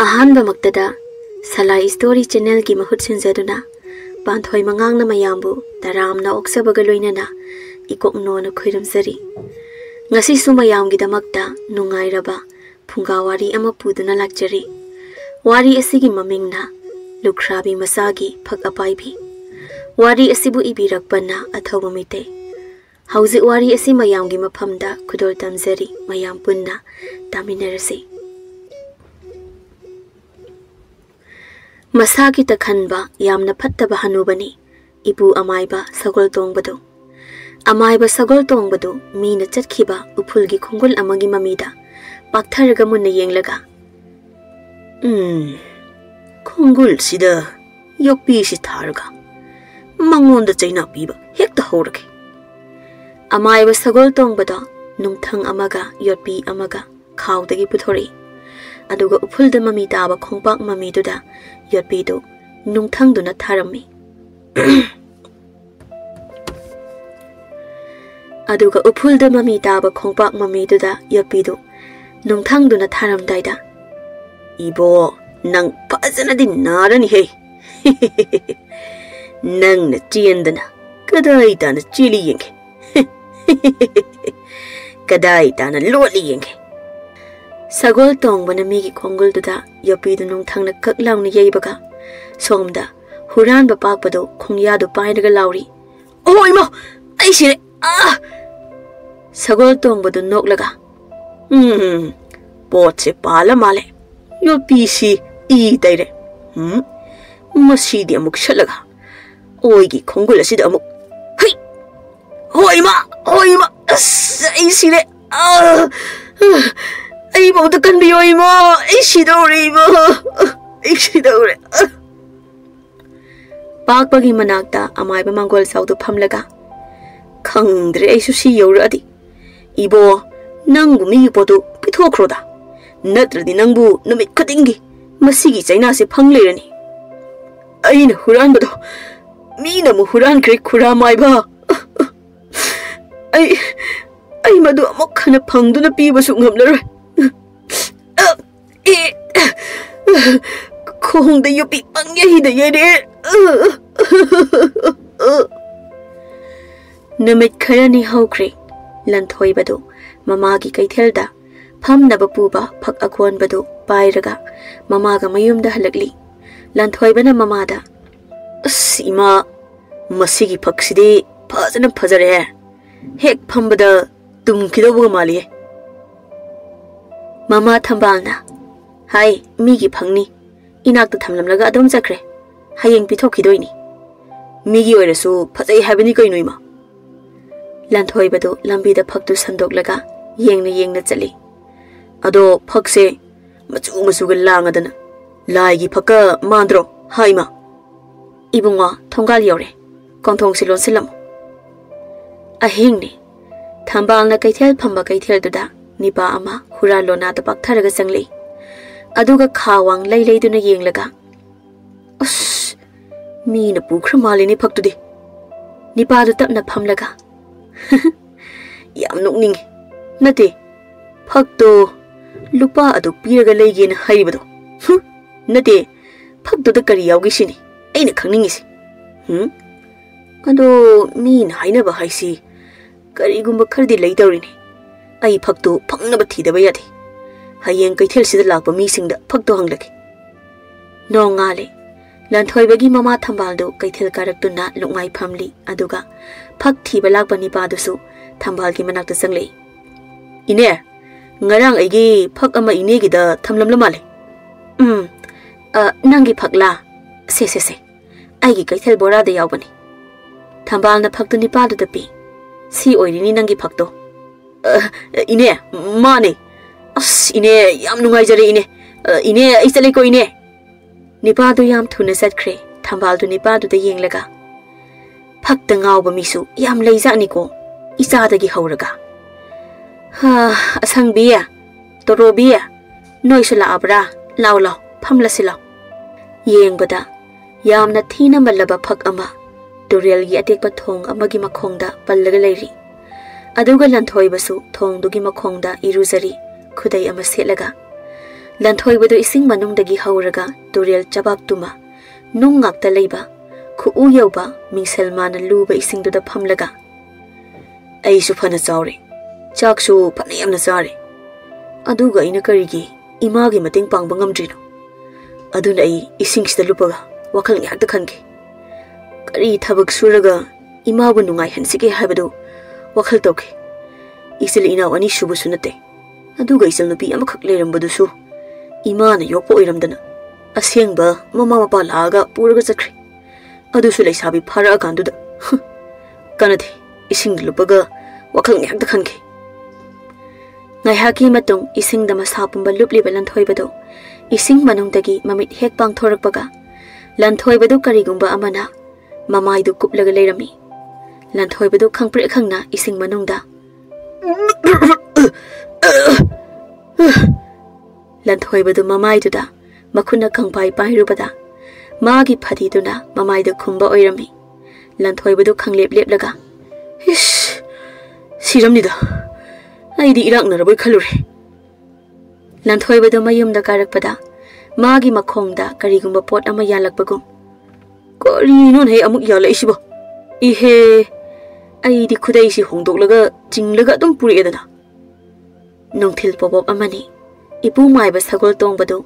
Ahanba maktada Salai Story Channel ki mahut sinjaduna Panthoi Mangang na mayambu taram na oksabaga loinana ikok no na khoiramsari ngasi su mayam gi damakta nungairaba Funga wari ama puduna lakjari wari asigi mamingna Lukhrabi machagi phak apaibi wari asibu ibirakpana Athouba Meetei hauzi wari asi mayam gi maphamda khudol tamjari mayam punna taminarasi Machagi ta khanba yamna phattaba hanubani ibu amaiba sagol tongbado amaiba sagol tongbado mina chatkhiba upulgi khongul amagi mamida paktharaga munna yenglaga khongul sida yokpi si tharga mangonda chaina piba hekta horake amaiba sagol tongbado nungthang amaga yotpi amaga khawdagi puthori aduga upulda mami taba khongpak mami duda yotpido nungthang duna tharami aduga upulda mami taba khongpak mami duda yotpido nungthang duna tharam daida ibo nang phajana din narani he nang na chiendana kadai ta na chili yenge kadai ta na loli yenge Sagol tong bana migi khongul duda yopi du nungthang na kaklang ni yeibaga somda huran ba pak bado khongya du painaga lauri oi mo ai sire sagol tong badu noklaga potse pala male yopi si I taire masidi amuk shalaga oi gi khongul asida amuk hei oi ma ai sire ai mau tekan bioi mo ai sidori mo ai sidori pak pagi manakta amai ba mangol saudu phamlaga khangdre ai su si yoradi ibo nangbu mi podu pithokroda natradi nangbu numit khadingi masigi chaina se phanglerani aina huran bado mi na mu huran kre khura mai ba ai madu amok khana phangduna pi basu ngamlaroi Kung da yopi pangyahi da yere Numit kharani haukre Lanthoi bado mamagi kaithelda phamnaba puba phak akhon bado pairaga mamaga mayumda halakli Lanthoi bana mamada Sima masigi phaksidi phajana phajare hek phambada tumkidobu mali Mama thambalna Hai migi phangni inak ta thamlamlaga adom jakre hayeng pithokidoini migi oirasu phajai habani koinoima Lanthoi bado lambi da phaktu sandoklaga yengna chali ado phakse machu ga langadana laigi phaka mandro haima ibunga thongal yore konthong silon silam ahingni thambalna kaithel phamba kaithel duda nipa ama huralona da paktharaga changli aduga khawang lei duna yenglaga as mi na pukhra malini phaktude nipa du tapna phamlaga yam nokning nate phakto lupa adu piraga leigena haibado nate phakto da kari yawgi sini aina khangningisi ado mi na haina ba haisi kari gumba khardi leidawrini ai phakto phangnaba thidaba yadi hayeng kaithel sida lakpa mi singda phakto hanglaki nongale Lanthoi bagi mama thambal do kaithel karaktuna lungai phamli aduga phak thiba lakpa ni pa dusu thambal gi manakta sangle ine ngarang aigi phak ama ine gi da thamlamla male nangi phakla se aigi kaithel bora da yawbani thambal na phaktu ni pa du da pi si oirini nangi phakto ine mane as ine yam nungai jare ine ai chale ko ine nipa du yam thuna satkre thambal du nipa du da yenglaga phakta ngawba misu yam leija ni ko isa dagi hauraga ha asang biya torobiya noisula abra law phamla sila yengbada yamna thina malaba phak ama turel gi atek pa thong amagi makhongda pallaga leiri aduga Lanthoi basu thong dugi makhongda iruzari khudai ama selaga Lanthoi ising manungdagi hauraga turel chabak tuma nung ngakta leiba khu yauba mingsel mana luba ising duda phamlaga ai su phana chawre chak su phana yamna chare aduga ina karigi ima gi mating pangba ngamdrino aduna ai ising sida lupaga wakhal ngakta khanke kari thabak suraga ima bu nungai hansike habadu wakhal toke isil ina ani subu sunate aduga isal nupi amakhak lerambadu su ima na yokpo iramdana asengba mama mapa laga puraga chakri adusu leisabi phara kanduda kanade ising lupaga wakhal ngakta khanke ngai haki matung ising da masapumba lupli Lanthoi bado ising manungdagi mamit hek pang thorakpaga Lanthoi bado karigumba amana mamai du kuplaga leirami Lanthoi bado khangpre khangna ising manungda Lanthoi bado mamai duda makhuna khangpai pairubada magi phadi duna mamai da khumba oirami Lanthoi bado khanglep leplaga ish siramni da aidi irak naraboi khalure Lanthoi bado mayum da karakpada magi makhongda karigumba pot ama yalakpagum kari non he amuk yala isibo ihe aidi khudai si hongdoklaga jinglaga dum puri edana nongthil pobop amani ipu maiba sagol tongbado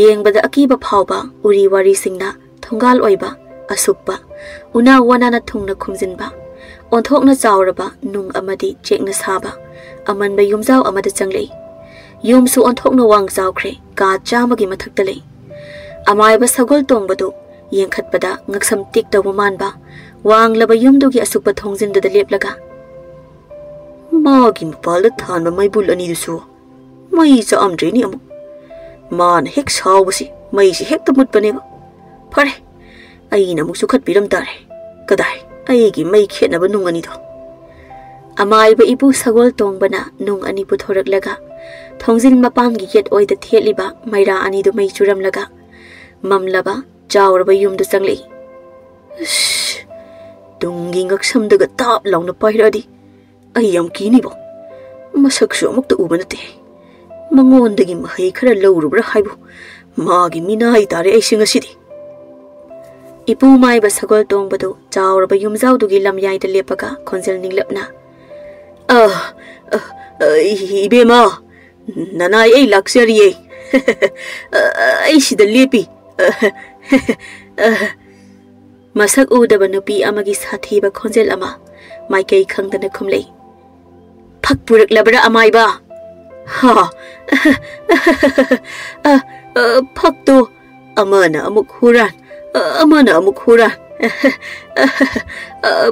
yengbada akiba phawba uri wari singna thongal oiba asukba una wanana thungna khumjinba onthokna chawraba nung amadi chekna saba amanba yumjau amada changlei yumsu onthokna wang chawkhre ka chamagi mathakta lei amaiba sagol tongbado yengkhatpada ngaksam tik tawba manba wanglaba yumdugi asukba thongjinda da leplaga magi mapalda thanba maibul ani dusu mai cha amdreni amu man hek sawbasi mai si hek tamut paneba phare aina muk sukhat piram tare kadai aigi mai khetna ba nung ani do amai ba ibu sagol tongbana nung ani puthorak laga thongjin mapam gi get oida theliba maira ani do mai churam laga mamlaba jawraba yum do changlei dungi ngaksam daga tap launa pairadi ayam kini bo masak su amuk ta ubanate mangondagi mahai khara lawrubra haibu magi minai tare ai singa sidi ipu mai ba sagol tongbado jawraba yumjau dugi lamyai da lepaga khonjel ninglapna ibema nanai ai laksari ai sida lepi masak udaba nupi amagi sathiba khonjel ama maikei khangdana khumlei phakpurak labra amai ba ha phakto amana amuk huran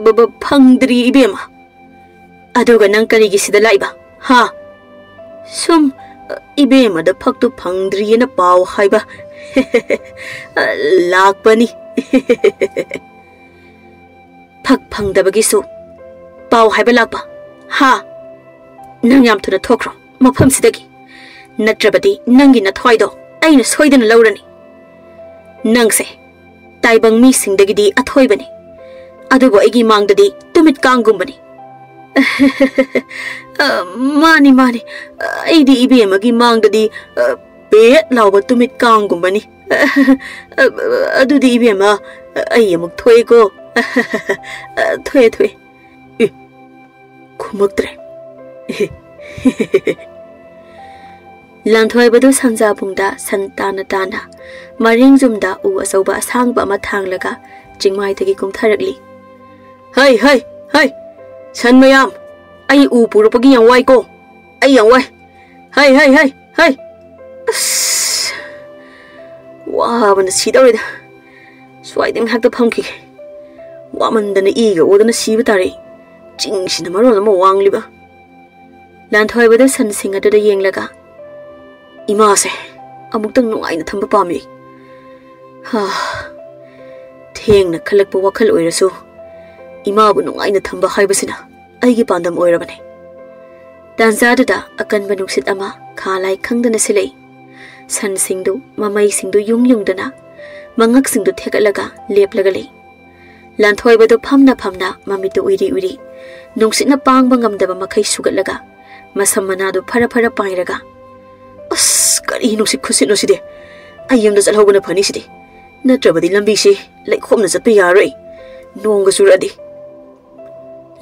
baba phangdri ibema aduga nang karigi sida laiba ha sum ibema da phakto phangdri na paw haiba lakpani phak phangdabagi su paw haiba lakpa ha nang yam thuna thokro mafam sidagi natrabadi nangi na thoido aina soidana laurani nangse taibang mi singdagidi athoibani adugo igi mangdadi tumit kangumbani mani aidi ibemagi mangdadi bet lawba tumit kangumbani adudi ibema ai amuk thoigo thoe kumaktre Lanthoi bado sangja bungda santana tana maring jumda u asauba asangba ama thanglaga jingmai tagi kumtharakli hai san mayam ai u purupagi yang wai ko ai yang wai hai wa bana sidawreda swaiding hakta phamki wa mandana iga odana siba tare jingsina maron ama wangliba Lanthoi bado san singa da yenglaga ima se amuktang nungai na thamba pami ha theng na khalak pa wakhal oirasu ima bu nungai na thamba haibasina aigi pandam oirabane danza da akan banuksit ama khalai khangdana silei san singdu mamai singdu yung dana mangak singdu thekalaga leplaga lei Lanthoi bado phamna mamitu uiri nungsit na pangba ngamdaba makai sugatlaga masamana do phara pairaga ꯑꯁ ꯀꯔꯤ ꯅꯨꯡꯁꯤꯠ ꯈꯨꯁꯤꯠꯅꯣꯁꯤꯗꯤ ꯑꯩ ꯌꯨꯝꯗ ꯆꯠꯍꯧꯕꯅ ꯐꯅꯤ ꯁꯤꯗꯤ ꯅꯠꯇ꯭ꯔꯕꯗꯤ ꯂꯝꯕꯤꯁꯤ ꯂꯩꯈꯣꯝꯅ ꯆꯠꯄ ꯌꯥꯔꯣꯏ ꯅꯣꯡꯒ ꯆꯨꯔꯛꯑꯗꯤ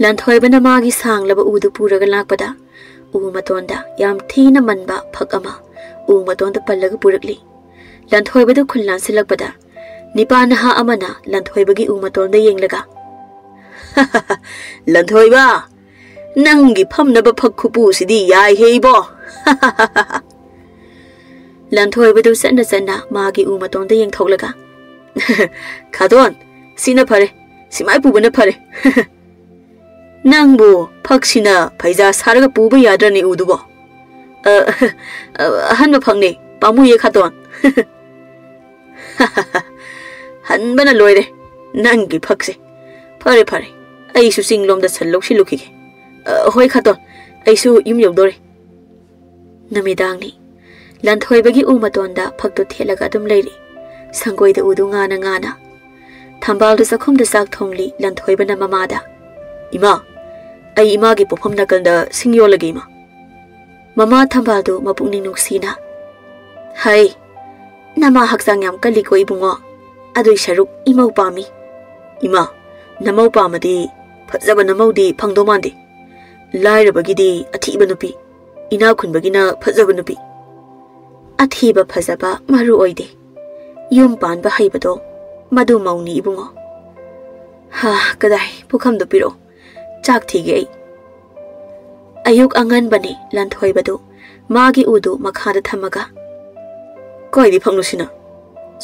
ꯂꯟꯊꯣꯏꯕꯅ ꯃꯥꯒꯤ ꯁꯥꯡꯂꯕ ꯎꯗꯨ ꯄꯨꯔꯒ ꯂꯥꯛꯄꯗ ꯎ ꯃꯇꯣꯟꯗ ꯌꯥꯝ ꯊꯤꯅ ꯃꯟꯕ ꯐꯛ ꯑꯃ ꯎ ꯃꯇꯣꯟꯗ ꯄꯜꯂꯒ ꯄꯨꯔꯛꯂꯤ ꯂꯟꯊꯣꯏꯕꯗ ꯈꯨꯜ ꯂꯥꯟꯁꯤꯜꯂꯛꯄꯗ ꯅꯤꯄꯥ ꯅꯍꯥ ꯑꯃꯅ ꯂꯟꯊꯣꯏꯕꯒꯤ ꯎ ꯃꯇꯣꯟꯗ ꯌꯦꯡꯂꯒ ꯂꯟꯊꯣꯏꯕ ꯅꯪꯒꯤ ꯐꯝꯅꯕ ꯐꯛ ꯈꯨꯄꯨꯁꯤꯗꯤ ꯌꯥꯏꯍꯦ ꯏꯕꯣ ꯂꯟꯊꯣꯏꯕꯗꯨ ꯆꯠꯅ ꯆꯠꯅ ꯃꯥꯒꯤ ꯎ ꯃꯇꯣꯟꯗ ꯌꯦꯡꯊꯣꯛꯂꯒ ꯈꯥꯗꯣꯟ ꯁꯤꯅ ꯐꯔꯦ ꯁꯤꯃꯥꯏ ꯄꯨꯕꯅ ꯐꯔꯦ ꯅꯪꯕꯨ ꯐꯛꯁꯤꯅ ꯐꯩꯖꯥ ꯁꯥꯔꯒ ꯄꯨꯕ ꯌꯥꯗ꯭ꯔꯅꯦ ꯎꯗꯨꯕꯣ ꯑꯍꯟꯕ ꯐꯛꯅꯦ ꯄꯥꯝꯃꯨꯌꯦ ꯈꯥꯗꯣꯟ ꯍꯟꯕꯅ ꯂꯣꯏꯔꯦ ꯅꯪꯒꯤ ꯐꯛꯁꯦ ꯐꯔꯦ ꯐꯔꯦ ꯑꯩꯁꯨ ꯆꯤꯡꯂꯣꯝꯗ ꯁꯟ ꯂꯧꯁꯤꯜꯂꯨꯈꯤꯒꯦ ꯍꯣꯏ ꯈꯥꯗꯣꯟ ꯑꯩꯁꯨ ꯌꯨꯝ ꯌꯧꯗꯣꯔꯦ ꯅꯨꯃꯤꯗꯥꯡꯅꯤ ꯂꯟꯊꯣꯏꯕꯒꯤ ꯎ ꯃꯇꯣꯟꯗ ꯐꯛꯇꯨ ꯊꯦꯠꯂꯒ ꯑꯗꯨꯝ ꯂꯩꯔꯤ ꯁꯪꯒꯣꯏꯗ ꯎꯗꯨ ꯉꯥꯅ ꯉꯥꯅ ꯊꯝꯕꯥꯜꯗꯨ ꯆꯥꯛꯈꯨꯝꯗ ꯆꯥꯛ ꯊꯣꯡꯂꯤ ꯂꯟꯊꯣꯏꯕꯅ ꯃꯃꯥꯗ ꯏꯃꯥ ꯑꯩ ꯏꯃꯥꯒꯤ ꯄꯣꯐꯝ ꯅꯥꯀꯟꯗ ꯁꯤꯡ ꯌꯣꯜꯂꯒꯦ ꯏꯃꯥ ꯃꯃꯥ ꯊꯝꯕꯥꯜꯗꯨ ꯃꯄꯨꯛꯅꯤꯡ ꯅꯨꯡꯁꯤꯅ ꯍꯩ ꯅꯃꯥ ꯍꯛꯆꯥꯡ ꯌꯥꯝ ꯀꯜꯂꯤꯀꯣ ꯏꯕꯨꯡꯉꯣ ꯑꯗꯨꯏ ꯁꯔꯨꯛ ꯏꯃꯧ ꯄꯥꯝꯃꯤ ꯏꯃꯥ ꯅꯃꯧ ꯄꯥꯝꯃꯗꯤ ꯐꯖꯕ ꯅꯃꯧꯗꯤ ꯐꯪꯗꯧ ꯃꯥꯟꯗꯦ ꯂꯥꯏꯔꯕꯒꯤꯗꯤ ꯑꯊꯤꯕ ꯅꯨꯄꯤ ꯏꯅꯥ ꯈꯨꯟꯕꯒꯤꯅ ꯐꯖꯕ ꯅꯨꯄꯤ ꯑꯊꯤꯕ ꯐꯖꯕ ꯃꯔꯨ ꯑꯣꯏꯗꯦ ꯌꯨꯝ ꯄꯥꯟꯕ ꯍꯩꯕꯗꯣ ꯃꯗꯨ ꯃꯧꯅꯤ ꯏꯕꯨꯡꯉꯣ ꯀꯗꯥꯏ ꯄꯨꯈꯝꯗꯨ ꯄꯤꯔꯛꯑꯣ ꯆꯥꯛ ꯊꯤꯒꯦ ꯑꯩ ꯑꯌꯨꯛ ꯑꯉꯟꯕꯅꯤ ꯂꯟꯊꯣꯏꯕꯗꯨ ꯃꯥꯒꯤ ꯎꯗꯨ ꯃꯈꯥꯗ ꯊꯝꯃꯒ ꯀꯣꯏꯗꯤ ꯐꯪꯅꯨꯁꯤꯅ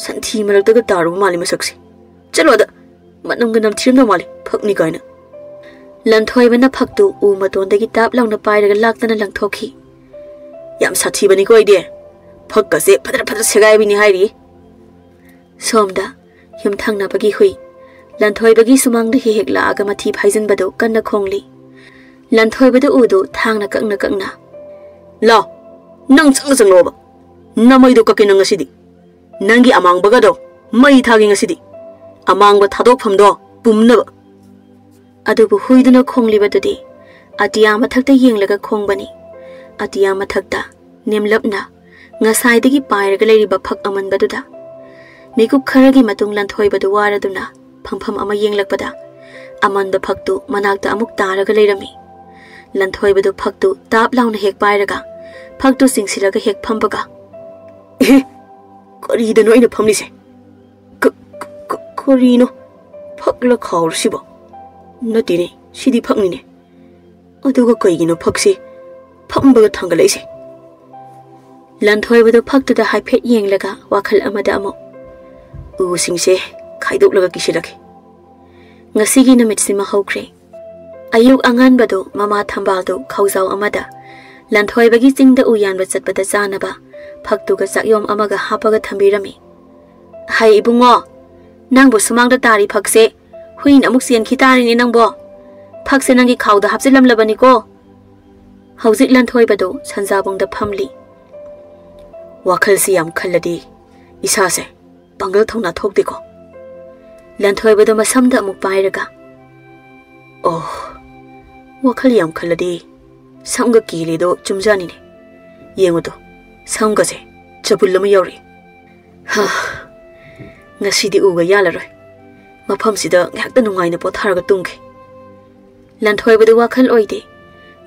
ꯁꯟꯊꯤ ꯃꯔꯛꯇꯒ ꯇꯥꯔꯨꯕ ꯃꯥꯜꯂꯤ ꯃꯁꯛꯁꯦ ꯆꯠꯂꯣꯗ ꯃꯅꯝꯒ ꯅꯝꯊꯤꯔꯝꯗꯧ ꯃꯥꯜꯂꯤ ꯐꯛꯅꯤ ꯀꯥꯏꯅ ꯂꯟꯊꯣꯏꯕꯅ ꯐꯛꯇꯨ ꯎ ꯃꯇꯣꯟꯗꯒꯤ ꯇꯥꯞ ꯂꯥꯎꯅ ꯄꯥꯏꯔꯒ ꯂꯥꯛꯇꯅ ꯂꯪꯊꯣꯛꯈꯤ ꯌꯥꯝ ꯁꯥꯊꯤꯕꯅꯤꯀꯣ ꯑꯩꯗꯤ ꯐꯛꯀꯁꯦ ꯐꯗ꯭ꯔ ꯐꯗ꯭ꯔ ꯁꯦꯒꯥꯏꯕꯤꯅꯤ ꯍꯥꯏꯔꯤ ꯁꯣꯝꯗ ꯌꯨꯝꯊꯪꯅꯕꯒꯤ ꯍꯨꯏ ꯂꯟꯊꯣꯏꯕꯒꯤ ꯁꯨꯃꯥꯡꯗ ꯍꯦꯛ ꯂꯥꯛꯑꯒ ꯃꯊꯤ ꯐꯥꯏꯖꯤꯟꯕꯗꯨ ꯀꯟꯅ ꯈꯣꯡꯂꯤ ꯂꯟꯊꯣꯏꯕꯗ ꯎꯗꯨ ꯊꯥꯡꯅ ꯀꯛꯅ ꯀꯛꯅ ꯂꯥꯎ ꯅꯪ ꯆꯪꯂꯣꯕ ꯅꯃꯩꯗꯣ ꯀꯛꯀꯦ ꯅꯪ ꯉꯁꯤꯗꯤ ꯅꯪꯒꯤ ꯑꯃꯥꯡꯕꯒꯗꯣ ꯃꯩ ꯊꯥꯒꯦ ꯉꯁꯤꯗꯤ ꯑꯃꯥꯡꯕ ꯊꯥꯗꯣꯛꯐꯝꯗꯣ ꯄꯨꯝꯅꯕ ꯑꯗꯨꯕꯨ ꯍꯨꯏꯗꯨꯅ ꯈꯣꯡꯂꯤꯕꯗꯨꯗꯤ ꯑꯇꯤꯌꯥ ꯃꯊꯛꯇ ꯌꯦꯡꯂꯒ ꯈꯣꯡꯕꯅꯤ ꯑꯇꯤꯌꯥ ꯃꯊꯛꯇ ꯅꯦꯝꯂꯞꯅ ꯉꯁꯥꯏꯗꯒꯤ ꯄꯥꯏꯔꯒ ꯂꯩꯔꯤꯕ ꯐꯛ ꯑꯃꯟꯕꯗꯨꯗ ꯃꯤꯀꯨꯞ ꯈꯔꯒꯤ ꯃꯇꯨꯡ ꯂꯟꯊꯣꯏꯕꯗꯨ ꯋꯥꯔꯗꯨꯅ ꯐꯝꯐꯝ ꯑꯃ ꯌꯦꯡꯂꯛꯄꯗ ꯑꯃꯟꯕ ꯐꯛꯇꯨ ꯃꯅꯥꯛꯇ ꯑꯃꯨꯛ ꯇꯥꯔꯒ ꯂꯩꯔꯝꯃꯤ ꯂꯟꯊꯣꯏꯕꯗꯨ ꯐꯛꯇꯨ ꯇꯥꯞ ꯂꯥꯎꯅ ꯍꯦꯛ ꯄꯥꯏꯔꯒ ꯐꯛꯇꯨ ꯆꯤꯡꯁꯤꯜꯂꯒ ꯍꯦꯛ ꯐꯝꯕꯒ ꯀꯔꯤꯗꯅꯣ ꯑꯩꯅ ꯐꯝꯂꯤꯁꯦ ꯀꯔꯤꯅꯣ ꯐꯛꯂ ꯈꯥꯎꯔꯁꯤꯕꯣ ꯅꯠꯇꯦꯅꯦ ꯁꯤꯗꯤ ꯐꯛꯅꯤꯅꯦ ꯑꯗꯨꯒ ꯀꯩꯒꯤꯅꯣ ꯐꯛꯁꯤ ꯐꯝꯕꯒ ꯊꯥꯡꯒꯠꯂꯛꯏꯁꯦ ꯂꯟꯊꯣꯏꯕꯗꯨ ꯐꯛꯇꯨꯗ ꯍꯥꯏꯐꯦꯠ ꯌꯦꯡꯂꯒ ꯋꯥꯈꯜ ꯑꯃꯗ ꯑꯃꯨꯛ ꯎꯁꯤꯡꯁꯦ ꯈꯥꯏꯗꯣꯛꯂꯒ ꯀꯤꯁꯤꯜꯂꯛꯈꯤ ꯉꯁꯤꯒꯤ ꯅꯨꯃꯤꯠꯁꯤꯃ ꯍꯧꯈ꯭ꯔꯦ ꯑꯌꯨꯛ ꯑꯉꯟꯕꯗꯨ ꯃꯃꯥ ꯊꯝꯕꯥꯜꯗꯨ ꯈꯧꯖꯥꯎ ꯑꯃꯗ ꯂꯟꯊꯣꯏꯕꯒꯤ ꯆꯤꯡꯗ ꯎ ꯌꯥꯟꯕ ꯆꯠꯄꯗ ꯆꯥꯅꯕ ꯐꯛꯇꯨꯒ ꯆꯥꯛꯌꯣꯝ ꯑꯃꯒ ꯍꯥꯞꯄꯒ ꯊꯝꯕꯤꯔꯝꯃꯤ ꯍꯩ ꯏꯕꯨꯡꯉꯣ ꯅꯪꯕꯨ ꯁꯨꯃꯥꯡꯗ ꯇꯥꯔꯤ ꯐꯛꯁꯦ ꯍꯨꯏꯅ ꯑꯃꯨꯛ ꯆꯦꯟꯈꯤ ꯇꯥꯔꯤꯅꯤ ꯅꯪꯕꯣ ꯐꯛꯁꯦ ꯅꯪꯒꯤ ꯈꯥꯎꯗ ꯍꯥꯞꯆꯤꯜꯂꯝꯂꯕꯅꯤꯀꯣ ꯍꯧꯖꯤꯛ ꯂꯟꯊꯣꯏꯕꯗꯨ ꯁꯟꯖꯥꯕꯨꯡꯗ ꯐꯝꯂꯤ ꯋꯥꯈꯜꯁꯤ ꯌꯥꯝ ꯈꯜꯂꯗꯤ ꯏꯁꯥꯁꯦ ꯄꯥꯡꯒꯜ ꯊꯧꯅꯥ ꯊꯣꯛꯇꯦꯀꯣ ꯂꯟꯊꯣꯏꯕꯗꯨ ꯃꯁꯝꯗ ꯑꯃꯨꯛ ꯄꯥꯏꯔꯒ ꯑꯣ ꯋꯥꯈꯜ ꯌꯥꯝ ꯈꯜꯂꯗꯤ ꯁꯝꯒ ꯀꯤꯔꯦꯗꯣ ꯆꯨꯝꯖꯥꯅꯤꯅꯦ ꯌꯦꯡꯉꯨꯗꯣ ꯁꯝꯒꯁꯦ ꯆꯕꯨꯜ ꯑꯃ ꯌꯧꯔꯤ ꯉꯁꯤꯗꯤ ꯎꯒ ꯌꯥꯜꯂꯔꯣꯏ ꯃꯐꯝꯁꯤꯗ ꯉꯥꯏꯍꯥꯛꯇ ꯅꯨꯡꯉꯥꯏꯅ ꯄꯣꯊꯥꯔꯒ ꯇꯨꯝꯈꯤ ꯂꯟꯊꯣꯏꯕꯗꯨ ꯋꯥꯈꯜ ꯑꯣꯏꯗꯦ